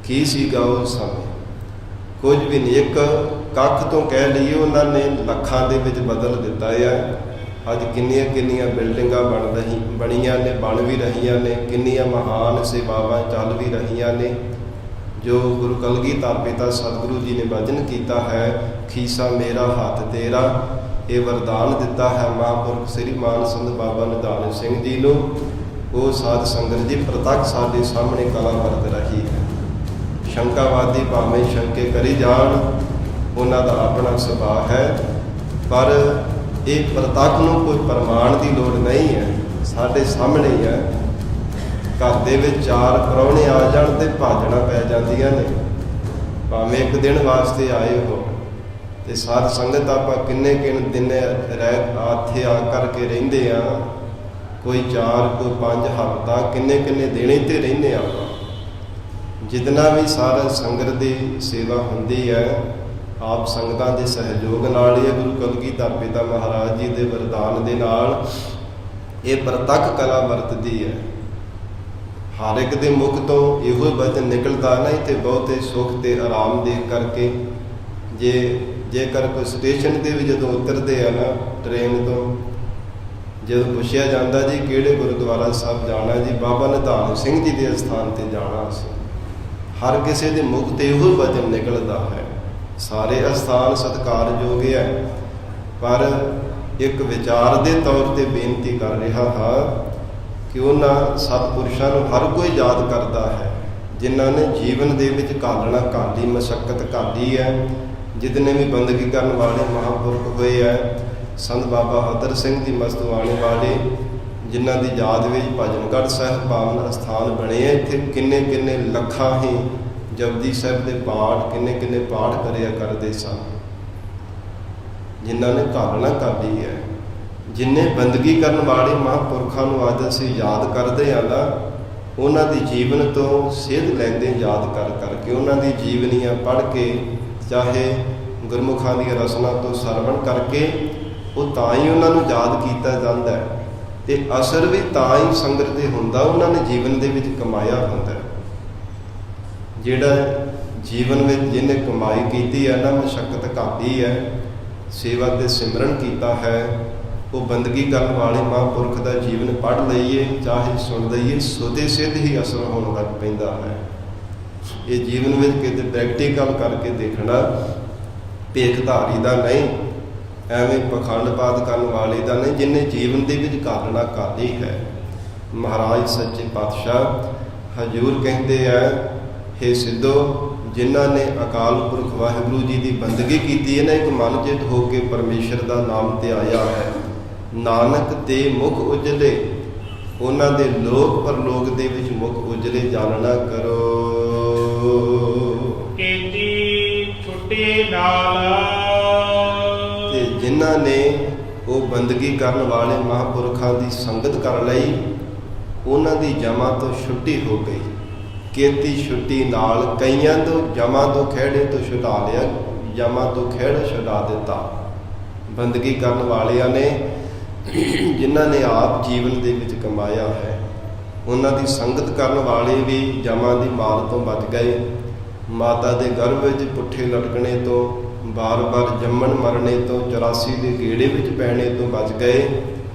ਕੀ ਸੀਗਾ ਉਸ ਸਮੇਂ? ਕੁਝ ਵੀ ਨਹੀਂ। ਇੱਕ ਕੱਖ ਤੋਂ ਕਹਿ ਲਈਏ ਉਹਨਾਂ ਨੇ ਲੱਖਾਂ ਦੇ ਵਿੱਚ ਬਦਲ ਦਿੱਤਾ ਹੈ। ਅੱਜ ਕਿੰਨੀਆਂ ਕਿੰਨੀਆਂ ਬਿਲਡਿੰਗਾਂ ਬਣੀਆਂ ਨੇ, ਬਣ ਵੀ ਰਹੀਆਂ ਨੇ, ਕਿੰਨੀਆਂ ਮਹਾਨ ਸੇਵਾਵਾਂ ਚੱਲ ਵੀ ਰਹੀਆਂ ਨੇ। ਜੋ ਗੁਰੂ ਕਲਗੀਧਰ ਪਿਤਾ ਸਤਿਗੁਰੂ ਜੀ ਨੇ ਵਚਨ ਕੀਤਾ ਹੈ, ਖੀਸਾ ਮੇਰਾ ਹੱਥ ਤੇਰਾ, ਇਹ ਵਰਦਾਨ ਦਿੱਤਾ ਹੈ ਮਹਾਂਪੁਰਖ ਸ੍ਰੀ ਮਾਨ ਸੰਤ ਬਾਬਾ ਨਿਧਾਨ ਸਿੰਘ ਜੀ ਨੂੰ। ਉਹ ਸਾਧ ਸੰਗਤ ਜੀ ਪ੍ਰਤੱਖ ਸਾਡੇ ਸਾਹਮਣੇ ਕਲਾ ਵਰਤ ਰਹੀ ਹੈ। ਸ਼ੰਕਾਵਾਦੀ ਭਾਵੇਂ ਸ਼ੰਕੇ ਕਰੀ ਜਾਣ, ਉਹਨਾਂ ਦਾ ਆਪਣਾ ਸੁਭਾਅ ਹੈ। ਪਰ ਇਹ ਪ੍ਰਤੱਖ ਨੂੰ ਕੋਈ ਪ੍ਰਮਾਣ ਦੀ ਲੋੜ ਨਹੀਂ ਹੈ, ਸਾਡੇ ਸਾਹਮਣੇ ਹੀ ਹੈ। ਘਰ ਦੇ ਵਿੱਚ 4 ਪ੍ਰਾਹੁਣੇ ਆ ਜਾਣ ਤੇ ਭਾਜਣਾ ਪੈ ਜਾਂਦੀਆਂ ਨੇ, ਭਾਵੇਂ ਇੱਕ ਦਿਨ ਵਾਸਤੇ ਆਏ ਹੋ। ਤੇ ਸਾਧ ਸੰਗਤ ਆਪਾਂ ਕਿੰਨੇ ਦਿਨ ਇੱਥੇ ਆ ਕਰਕੇ ਰਹਿੰਦੇ ਆ, ਕੋਈ 4 ਕੋਈ 5 ਹਫ਼ਤਾ, ਕਿੰਨੇ ਦਿਨ ਤੇ ਰਹਿੰਦੇ ਆ ਆਪਾਂ। ਜਿਤਨਾ ਵੀ ਸਾਰਾ ਸੰਗਤ ਦੀ ਸੇਵਾ ਹੁੰਦੀ ਹੈ ਆਪ ਸੰਗਤਾਂ ਦੇ ਸਹਿਯੋਗ ਨਾਲ ਹੀ, ਗੁਰੂ ਕਲਗੀਧਰ ਪਿਤਾ ਮਹਾਰਾਜ ਜੀ ਦੇ ਵਰਦਾਨ ਦੇ ਨਾਲ ਇਹ ਪ੍ਰਤੱਖ ਕਲਾ ਵਰਤਦੀ ਹੈ। ਹਰ ਇੱਕ ਦੇ ਮੁਖ ਤੋਂ ਇਹੋ ਬਚਨ ਨਿਕਲਦਾ ਨਾ, ਇੱਥੇ ਬਹੁਤੇ ਸੁੱਖ ਤੇ ਆਰਾਮ ਦੇ ਕਰਕੇ। ਜੇਕਰ ਕੋਈ ਸਟੇਸ਼ਨ ਤੇ ਵੀ ਜਦੋਂ ਉਤਰਦੇ ਆ ਨਾ ਟ੍ਰੇਨ ਤੋਂ, ਜਦੋਂ ਪੁੱਛਿਆ ਜਾਂਦਾ ਜੀ ਕਿਹੜੇ ਗੁਰਦੁਆਰਾ ਸਾਹਿਬ ਜਾਣਾ, ਜੀ ਬਾਬਾ ਨਿਧਾਨ ਸਿੰਘ ਜੀ ਦੇ ਅਸਥਾਨ ਤੇ ਜਾਣਾ ਅਸੀਂ, ਹਰ ਕਿਸੇ ਦੇ ਮੁਖ ਤੇ ਇਹੋ ਬਚਨ ਨਿਕਲਦਾ ਹੈ। ਸਾਰੇ ਅਸਥਾਨ ਸਤਿਕਾਰਯੋਗ ਹੈ, ਪਰ ਇੱਕ ਵਿਚਾਰ ਦੇ ਤੌਰ ਤੇ ਬੇਨਤੀ ਕਰ ਰਿਹਾ ਹਾਂ ਕਿ ਉਹਨਾਂ ਸਤਿਪੁਰਸ਼ਾਂ ਨੂੰ ਹਰ ਕੋਈ ਯਾਦ ਕਰਦਾ ਹੈ ਜਿਨ੍ਹਾਂ ਨੇ ਜੀਵਨ ਦੇ ਵਿੱਚ ਘਾਲਣਾ ਘਾਲੀ, ਮਸ਼ੱਕਤ ਘਾਲੀ ਹੈ। ਜਿਤਨੇ ਵੀ ਬੰਦਗੀ ਕਰਨ ਵਾਲੇ ਮਹਾਂਪੁਰਖ ਹੋਏ ਹੈ, ਸੰਤ ਬਾਬਾ ਹਦਰ ਸਿੰਘ ਜੀ ਮਸਤਵਾਣੇ ਵਾਲੇ, ਜਿਨ੍ਹਾਂ ਦੀ ਯਾਦ ਵਿੱਚ ਭਜਨਗੜ੍ਹ ਸਾਹਿਬ ਪਾਵਨ ਅਸਥਾਨ ਬਣੇ ਹੈ। ਇੱਥੇ ਕਿੰਨੇ ਲੱਖਾਂ ਹੀ ਜਪਜੀ ਸਾਹਿਬ ਦੇ ਪਾਠ, ਕਿੰਨੇ ਪਾਠ ਕਰਿਆ ਕਰਦੇ ਸਨ, ਜਿਨ੍ਹਾਂ ਨੇ ਘਾਲਣਾ ਘਾਲੀ ਹੈ। ਜਿੰਨੇ ਬੰਦਗੀ ਕਰਨ ਵਾਲੇ ਮਹਾਂਪੁਰਖਾਂ ਨੂੰ ਅੱਜ ਅਸੀਂ ਯਾਦ ਕਰਦੇ ਹਾਂ ਨਾ, ਉਹਨਾਂ ਦੀ ਜੀਵਨ ਤੋਂ ਸੇਧ ਲੈਂਦੇ ਯਾਦ ਕਰਕੇ, ਉਹਨਾਂ ਦੀ ਜੀਵਨੀਆਂ ਪੜ੍ਹ ਕੇ, ਚਾਹੇ ਗੁਰਮੁਖਾਂ ਦੀਆਂ ਰਸਨਾ ਤੋਂ ਸਰਵਣ ਕਰਕੇ, ਉਹ ਤਾਂ ਹੀ ਉਹਨਾਂ ਨੂੰ ਯਾਦ ਕੀਤਾ ਜਾਂਦਾ ਹੈ। ਤੇ ਅਸਰ ਵੀ ਤਾਂ ਹੀ ਸੰਗਤ ਤੇ ਹੁੰਦਾ, ਉਹਨਾਂ ਨੇ ਜੀਵਨ ਦੇ ਵਿੱਚ ਕਮਾਇਆ ਹੁੰਦਾ। ਜਿਹੜਾ ਜੀਵਨ ਵਿੱਚ ਜਿਹਨੇ ਕਮਾਈ ਕੀਤੀ ਹੈ ਨਾ, ਮਸ਼ੱਕਤ ਘਾਟੀ ਹੈ, ਸੇਵਾ ਤੇ ਸਿਮਰਨ ਕੀਤਾ ਹੈ, ਉਹ ਬੰਦਗੀ ਕਰਨ ਵਾਲੇ ਮਹਾਂਪੁਰਖ ਦਾ ਜੀਵਨ ਪੜ੍ਹ ਲਈਏ, ਚਾਹੇ ਸੁਣ ਲਈਏ, ਸੁਦੇ ਸਿੱਧ ਹੀ ਅਸਰ ਹੋਣ ਲੱਗ ਪੈਂਦਾ ਹੈ। ਇਹ ਜੀਵਨ ਵਿੱਚ ਕਿਤੇ ਪ੍ਰੈਕਟੀਕਲ ਕਰਕੇ ਦੇਖਣਾ, ਭੇਖਧਾਰੀ ਦਾ ਨਹੀਂ, ਐਵੇਂ ਪਖੰਡਪਾਤ ਕਰਨ ਵਾਲੇ ਦਾ ਨਹੀਂ, ਜਿਹਨੇ ਜੀਵਨ ਦੇ ਵਿੱਚ ਘਾਲਣਾ ਘਾਲੀ ਹੈ। ਮਹਾਰਾਜ ਸੱਚੇ ਪਾਤਸ਼ਾਹ ਹਜ਼ੂਰ ਕਹਿੰਦੇ ਆ, ਹੇ ਸਿੱਧੋ, ਜਿਨ੍ਹਾਂ ਨੇ ਅਕਾਲ ਪੁਰਖ ਵਾਹਿਗੁਰੂ ਜੀ ਦੀ ਬੰਦਗੀ ਕੀਤੀ ਹੈ ਨਾ, ਇੱਕ ਮਨਚਿਤ ਹੋ ਕੇ ਪਰਮੇਸ਼ਰ ਦਾ ਨਾਮ ਧਿਆਇਆ ਹੈ, ਨਾਨਕ ਤੇ ਮੁਖ ਉਜਲੇ, ਉਹਨਾਂ ਦੇ ਲੋਕ ਪਰਲੋਕ ਦੇ ਵਿੱਚ ਮੁਖ ਉਜਲੇ ਜਾਣਨਾ ਕਰੋ। ਕੀਤੀ ਛੁੱਟੀ ਨਾਲ, ਤੇ ਜਿਨ੍ਹਾਂ ਨੇ ਉਹ ਬੰਦਗੀ ਕਰਨ ਵਾਲੇ ਮਹਾਂਪੁਰਖਾਂ ਦੀ ਸੰਗਤ ਕਰ ਲਈ, ਉਹਨਾਂ ਦੀ ਜਮਾ ਤੋਂ ਛੁੱਟੀ ਹੋ ਗਈ। ਕੀਤੀ ਛੁੱਟੀ ਨਾਲ, ਕਈਆਂ ਤੋਂ ਜਮਾ ਤੋਂ ਖਹਿੜੇ ਤੋਂ ਛੁਡਾ ਲਿਆ, ਜਮਾ ਤੋਂ ਖਹਿੜਾ ਛੁਡਾ ਦਿੱਤਾ। ਬੰਦਗੀ ਕਰਨ ਵਾਲਿਆਂ ਨੇ, ਜਿਨ੍ਹਾਂ ਨੇ ਆਪ ਜੀਵਨ ਦੇ ਵਿੱਚ ਕਮਾਇਆ ਹੈ, ਉਹਨਾਂ ਦੀ ਸੰਗਤ ਕਰਨ ਵਾਲੇ ਵੀ ਜਮਾ ਦੀ ਮਾਰ ਤੋਂ ਬਚ ਗਏ। ਮਾਤਾ ਦੇ ਗਰਭ ਵਿੱਚ ਪੁੱਠੇ ਲਟਕਣੇ ਤੋਂ, ਬਾਰ-ਬਾਰ ਜੰਮਣ ਮਰਨੇ ਤੋਂ, 84 ਦੇ ਗੇੜੇ ਵਿੱਚ ਪੈਣੇ ਤੋਂ ਬਚ ਗਏ,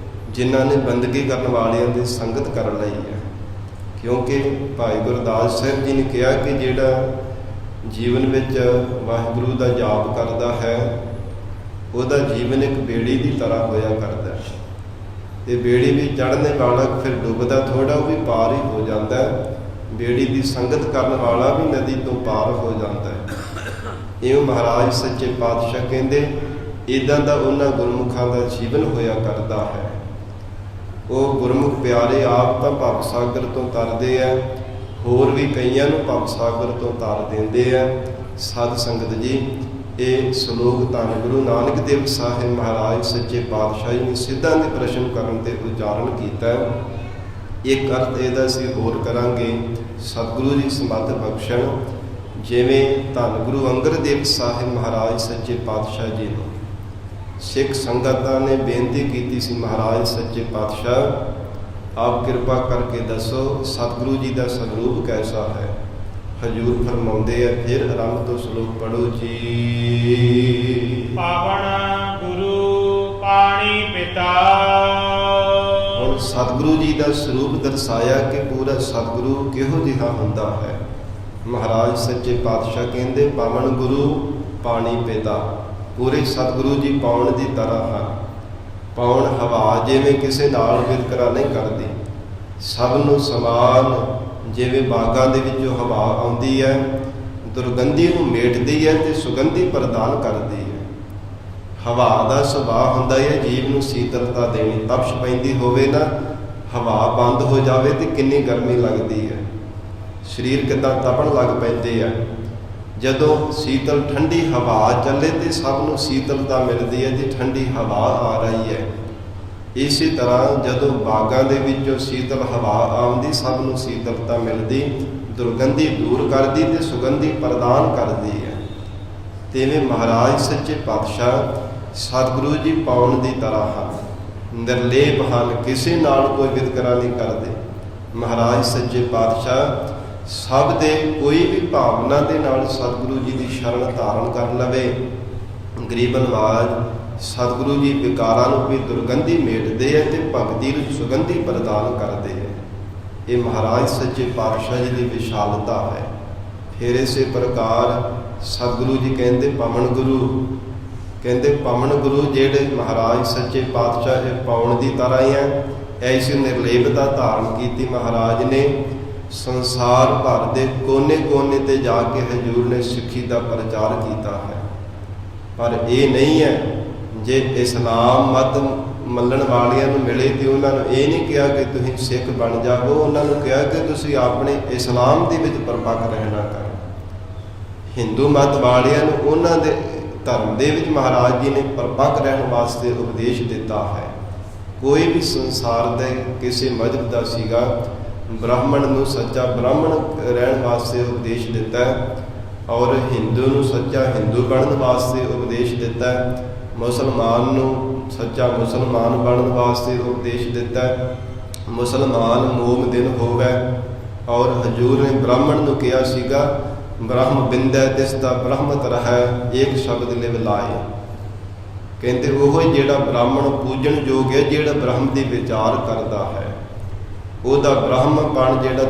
ਜਿਨ੍ਹਾਂ ਨੇ ਬੰਦਗੀ ਕਰਨ ਵਾਲਿਆਂ ਦੀ ਸੰਗਤ ਕਰ ਲਈ ਹੈ। ਕਿਉਂਕਿ ਭਾਈ ਗੁਰਦਾਸ ਸਾਹਿਬ ਜੀ ਨੇ ਕਿਹਾ ਕਿ ਜਿਹੜਾ ਜੀਵਨ ਵਿੱਚ ਵਾਹਿਗੁਰੂ ਦਾ ਜਾਪ ਕਰਦਾ ਹੈ, ਉਹਦਾ ਜੀਵਨ ਇੱਕ ਬੇੜੀ ਦੀ ਤਰ੍ਹਾਂ ਹੋਇਆ ਕਰਦਾ ਹੈ। ਤੇ ਬੇੜੀ ਵੀ ਚੜ੍ਹਨੇ ਵਾਲਾ ਫਿਰ ਡੁੱਬਦਾ ਥੋੜ੍ਹਾ, ਉਹ ਵੀ ਪਾਰ ਹੀ ਹੋ ਜਾਂਦਾ ਹੈ। ਬੇੜੀ ਦੀ ਸੰਗਤ ਕਰਨ ਵਾਲਾ ਵੀ ਨਦੀ ਤੋਂ ਪਾਰ ਹੋ ਜਾਂਦਾ ਹੈ। ਇਉਂ ਮਹਾਰਾਜ ਸੱਚੇ ਪਾਤਸ਼ਾਹ ਕਹਿੰਦੇ, ਇੱਦਾਂ ਦਾ ਉਹਨਾਂ ਗੁਰਮੁਖਾਂ ਦਾ ਜੀਵਨ ਹੋਇਆ ਕਰਦਾ ਹੈ। ਉਹ ਗੁਰਮੁਖ ਪਿਆਰੇ ਆਪ ਤਾਂ ਭਵ ਸਾਗਰ ਤੋਂ ਤਰਦੇ ਆ, ਹੋਰ ਵੀ ਕਈਆਂ ਨੂੰ ਭਵ ਸਾਗਰ ਤੋਂ ਤਰ ਦਿੰਦੇ ਆ। ਸਾਧ ਸੰਗਤ ਜੀ, ਇਹ ਸ਼ਲੋਕ ਧੰਨ ਗੁਰੂ ਨਾਨਕ ਦੇਵ ਸਾਹਿਬ ਮਹਾਰਾਜ ਸੱਚੇ ਪਾਤਸ਼ਾਹ ਜੀ ਨੇ ਸਿੱਧਾਂ ਦੇ ਪ੍ਰਸ਼ਨ ਕਰਨ ਤੇ ਉਚਾਰਨ ਕੀਤਾ। ਇੱਕ ਅਰਥ ਇਹਦਾ ਅਸੀਂ ਹੋਰ ਕਰਾਂਗੇ, ਸਤਿਗੁਰੂ ਜੀ ਸਮੱਤ ਬਖਸ਼ਣ, ਜਿਵੇਂ ਧੰਨ ਗੁਰੂ ਅੰਗਦ ਦੇਵ ਸਾਹਿਬ ਮਹਾਰਾਜ ਸੱਚੇ ਪਾਤਸ਼ਾਹ ਜੀ ਨੂੰ ਸਿੱਖ ਸੰਗਤਾਂ ਨੇ ਬੇਨਤੀ ਕੀਤੀ ਸੀ, ਮਹਾਰਾਜ ਸੱਚੇ ਪਾਤਸ਼ਾਹ ਆਪ ਕਿਰਪਾ ਕਰਕੇ ਦੱਸੋ ਸਤਿਗੁਰੂ ਜੀ ਦਾ ਸਰੂਪ ਕੈਸਾ ਹੈ। ਹਜ਼ੂਰ ਫਰਮਾਉਂਦੇ ਆ, ਫਿਰ ਆਰੰਭ ਤੋਂ ਸ਼ਲੋਕ ਪੜ੍ਹੋ ਜੀ। ਪਾਵਨ ਗੁਰੂ ਪਾਣੀ ਪਿਤਾ, ਹੁਣ ਸਤਿਗੁਰੂ ਜੀ ਦਾ ਸਰੂਪ ਦਰਸਾਇਆ ਕਿ ਪੂਰਾ ਸਤਿਗੁਰੂ ਕਿਹੋ ਜਿਹਾ ਹੁੰਦਾ ਹੈ। ਮਹਾਰਾਜ ਸੱਚੇ ਪਾਤਸ਼ਾਹ ਕਹਿੰਦੇ, ਪਾਵਨ ਗੁਰੂ ਪਾਣੀ ਪਿਤਾ, ਪੂਰੇ ਸਤਿਗੁਰੂ ਜੀ ਪਾਉਣ ਦੀ ਤਰ੍ਹਾਂ ਹਨ। ਪਾਉਣ ਹਵਾ ਜਿਵੇਂ ਕਿਸੇ ਨਾਲ ਵਿਤਕਰਾ ਨਹੀਂ ਕਰਦੀ, ਸਭ ਨੂੰ ਸਮਾਨ, ਜਿਵੇਂ ਬਾਗਾਂ ਦੇ ਵਿੱਚੋਂ ਹਵਾ ਆਉਂਦੀ ਹੈ, ਦੁਰਗੰਧੀ ਨੂੰ ਮੇਟਦੀ ਹੈ ਤੇ ਸੁਗੰਧੀ ਪ੍ਰਦਾਨ ਕਰਦੀ ਹੈ। ਹਵਾ ਦਾ ਸੁਭਾਅ ਹੁੰਦਾ ਹੈ ਜੀਵ ਨੂੰ ਸੀਤਲਤਾ ਦੇਣੀ। ਤਪਸ਼ ਪੈਂਦੀ ਹੋਵੇ ਨਾ, ਹਵਾ ਬੰਦ ਹੋ ਜਾਵੇ ਤੇ ਕਿੰਨੀ ਗਰਮੀ ਲੱਗਦੀ ਹੈ, ਸਰੀਰ ਕਿੱਦਾਂ ਤਪਣ ਲੱਗ ਪੈਂਦੇ ਆ। ਜਦੋਂ ਸੀਤਲ ਠੰਡੀ ਹਵਾ ਚੱਲੇ ਤੇ ਸਭ ਨੂੰ ਸੀਤਲਤਾ ਮਿਲਦੀ ਹੈ ਜੀ, ਠੰਡੀ ਹਵਾ ਆ ਰਹੀ ਹੈ। ਇਸੇ ਤਰ੍ਹਾਂ ਜਦੋਂ ਬਾਗਾਂ ਦੇ ਵਿੱਚੋਂ ਸੀਤਲ ਹਵਾ ਆਉਂਦੀ, ਸਭ ਨੂੰ ਸੀਤਲਤਾ ਮਿਲਦੀ, ਦੁਰਗੰਧੀ ਦੂਰ ਕਰਦੀ ਤੇ ਸੁਗੰਧੀ ਪ੍ਰਦਾਨ ਕਰਦੀ ਹੈ। ਤਿਵੇਂ ਮਹਾਰਾਜ ਸੱਚੇ ਪਾਤਸ਼ਾਹ ਸਤਿਗੁਰੂ ਜੀ ਪਾਉਣ ਦੀ ਤਰ੍ਹਾਂ ਹਨ, ਨਿਰਲੇਪ ਹਨ, ਕਿਸੇ ਨਾਲ ਕੋਈ ਵਿਤਕਰਾ ਨਹੀਂ ਕਰਦੇ। ਮਹਾਰਾਜ ਸੱਚੇ ਪਾਤਸ਼ਾਹ ਸਭ ਦੇ ਕੋਈ ਵੀ ਭਾਵਨਾ ਦੇ ਨਾਲ ਸਤਿਗੁਰੂ ਜੀ ਦੀ ਸ਼ਰਨ ਧਾਰਨ ਕਰ ਲਵੇ। ਗਰੀਬ ਨਵਾਜ ਸਤਿਗੁਰੂ ਜੀ ਵਿਕਾਰਾਂ ਨੂੰ ਵੀ ਦੁਰਗੰਧੀ ਮੇਟਦੇ ਹੈ ਤੇ ਭਗਤੀ ਨੂੰ ਸੁਗੰਧੀ ਪ੍ਰਦਾਨ ਕਰਦੇ ਹੈ। ਇਹ ਮਹਾਰਾਜ ਸੱਚੇ ਪਾਤਸ਼ਾਹ ਜੀ ਦੀ ਵਿਸ਼ਾਲਤਾ ਹੈ। ਫਿਰ ਇਸੇ ਪ੍ਰਕਾਰ ਸਤਿਗੁਰੂ ਜੀ ਕਹਿੰਦੇ ਪਵਨ ਗੁਰੂ, ਕਹਿੰਦੇ ਪਵਨ ਗੁਰੂ ਜਿਹੜੇ ਮਹਾਰਾਜ ਸੱਚੇ ਪਾਤਸ਼ਾਹ ਇਹ ਪਾਉਣ ਦੀ ਤਰ੍ਹਾਂ ਹੀ ਹੈ। ਐਸੀ ਨਿਰਲੇਪਤਾ ਧਾਰਨ ਕੀਤੀ ਮਹਾਰਾਜ ਨੇ। ਸੰਸਾਰ ਭਰ ਦੇ ਕੋਨੇ-ਕੋਨੇ ਤੇ ਜਾ ਕੇ ਹਜ਼ੂਰ ਨੇ ਸਿੱਖੀ ਦਾ ਪ੍ਰਚਾਰ ਕੀਤਾ ਹੈ। ਪਰ ਇਹ ਨਹੀਂ ਹੈ ਜੇ ਇਸਲਾਮ ਮਤ ਮੰਨਣ ਵਾਲਿਆਂ ਨੂੰ ਮਿਲੇ ਤੇ ਉਹਨਾਂ ਨੂੰ ਇਹ ਨਹੀਂ ਕਿਹਾ ਕਿ ਤੁਸੀਂ ਸਿੱਖ ਬਣ ਜਾਵੋ, ਉਹਨਾਂ ਨੂੰ ਕਿਹਾ ਕਿ ਤੁਸੀਂ ਆਪਣੇ ਇਸਲਾਮ ਦੇ ਵਿੱਚ ਪਰਪੱਕ ਰਹਿਣਾ ਕਰੋ। ਹਿੰਦੂ ਮਤ ਵਾਲਿਆਂ ਨੂੰ ਉਹਨਾਂ ਦੇ ਧਰਮ ਦੇ ਵਿੱਚ ਮਹਾਰਾਜ ਜੀ ਨੇ ਪਰਪੱਕ ਰਹਿਣ ਵਾਸਤੇ ਉਪਦੇਸ਼ ਦਿੱਤਾ ਹੈ। ਕੋਈ ਵੀ ਸੰਸਾਰ ਦੇ ਕਿਸੇ ਮਜ਼ਹਬ ਦਾ ਸੀਗਾ, ਬ੍ਰਾਹਮਣ ਨੂੰ ਸੱਚਾ ਬ੍ਰਾਹਮਣ ਰਹਿਣ ਵਾਸਤੇ ਉਪਦੇਸ਼ ਦਿੱਤਾ ਹੈ, ਔਰ ਹਿੰਦੂ ਨੂੰ ਸੱਚਾ ਹਿੰਦੂ ਬਣਨ ਵਾਸਤੇ ਉਪਦੇਸ਼ ਦਿੱਤਾ ਹੈ, ਮੁਸਲਮਾਨ ਨੂੰ ਸੱਚਾ ਮੁਸਲਮਾਨ ਬਣਨ ਵਾਸਤੇ ਉਪਦੇਸ਼ ਦਿੱਤਾ ਹੈ। ਮੁਸਲਮਾਨ ਮੋਮ ਦਿਨ ਹੋਵੇ, ਔਰ ਹਜ਼ੂਰ ਨੇ ਬ੍ਰਾਹਮਣ ਨੂੰ ਕਿਹਾ ਸੀਗਾ ਬ੍ਰਹਮ ਬਿੰਦੈ ਤਿਸ ਦਾ ਬ੍ਰਹਮਤ ਰਹੈ ਏਕ ਸ਼ਬਦ ਲਿਵ ਲਾਏ। ਕਹਿੰਦੇ ਉਹ ਜਿਹੜਾ ਬ੍ਰਾਹਮਣ ਪੂਜਣ ਯੋਗ ਹੈ, ਜਿਹੜਾ ਬ੍ਰਹਮ ਦੀ ਵਿਚਾਰ ਕਰਦਾ ਹੈ, ਉਹਦਾ ਬ੍ਰਹਮਪਣ ਜਿਹੜਾ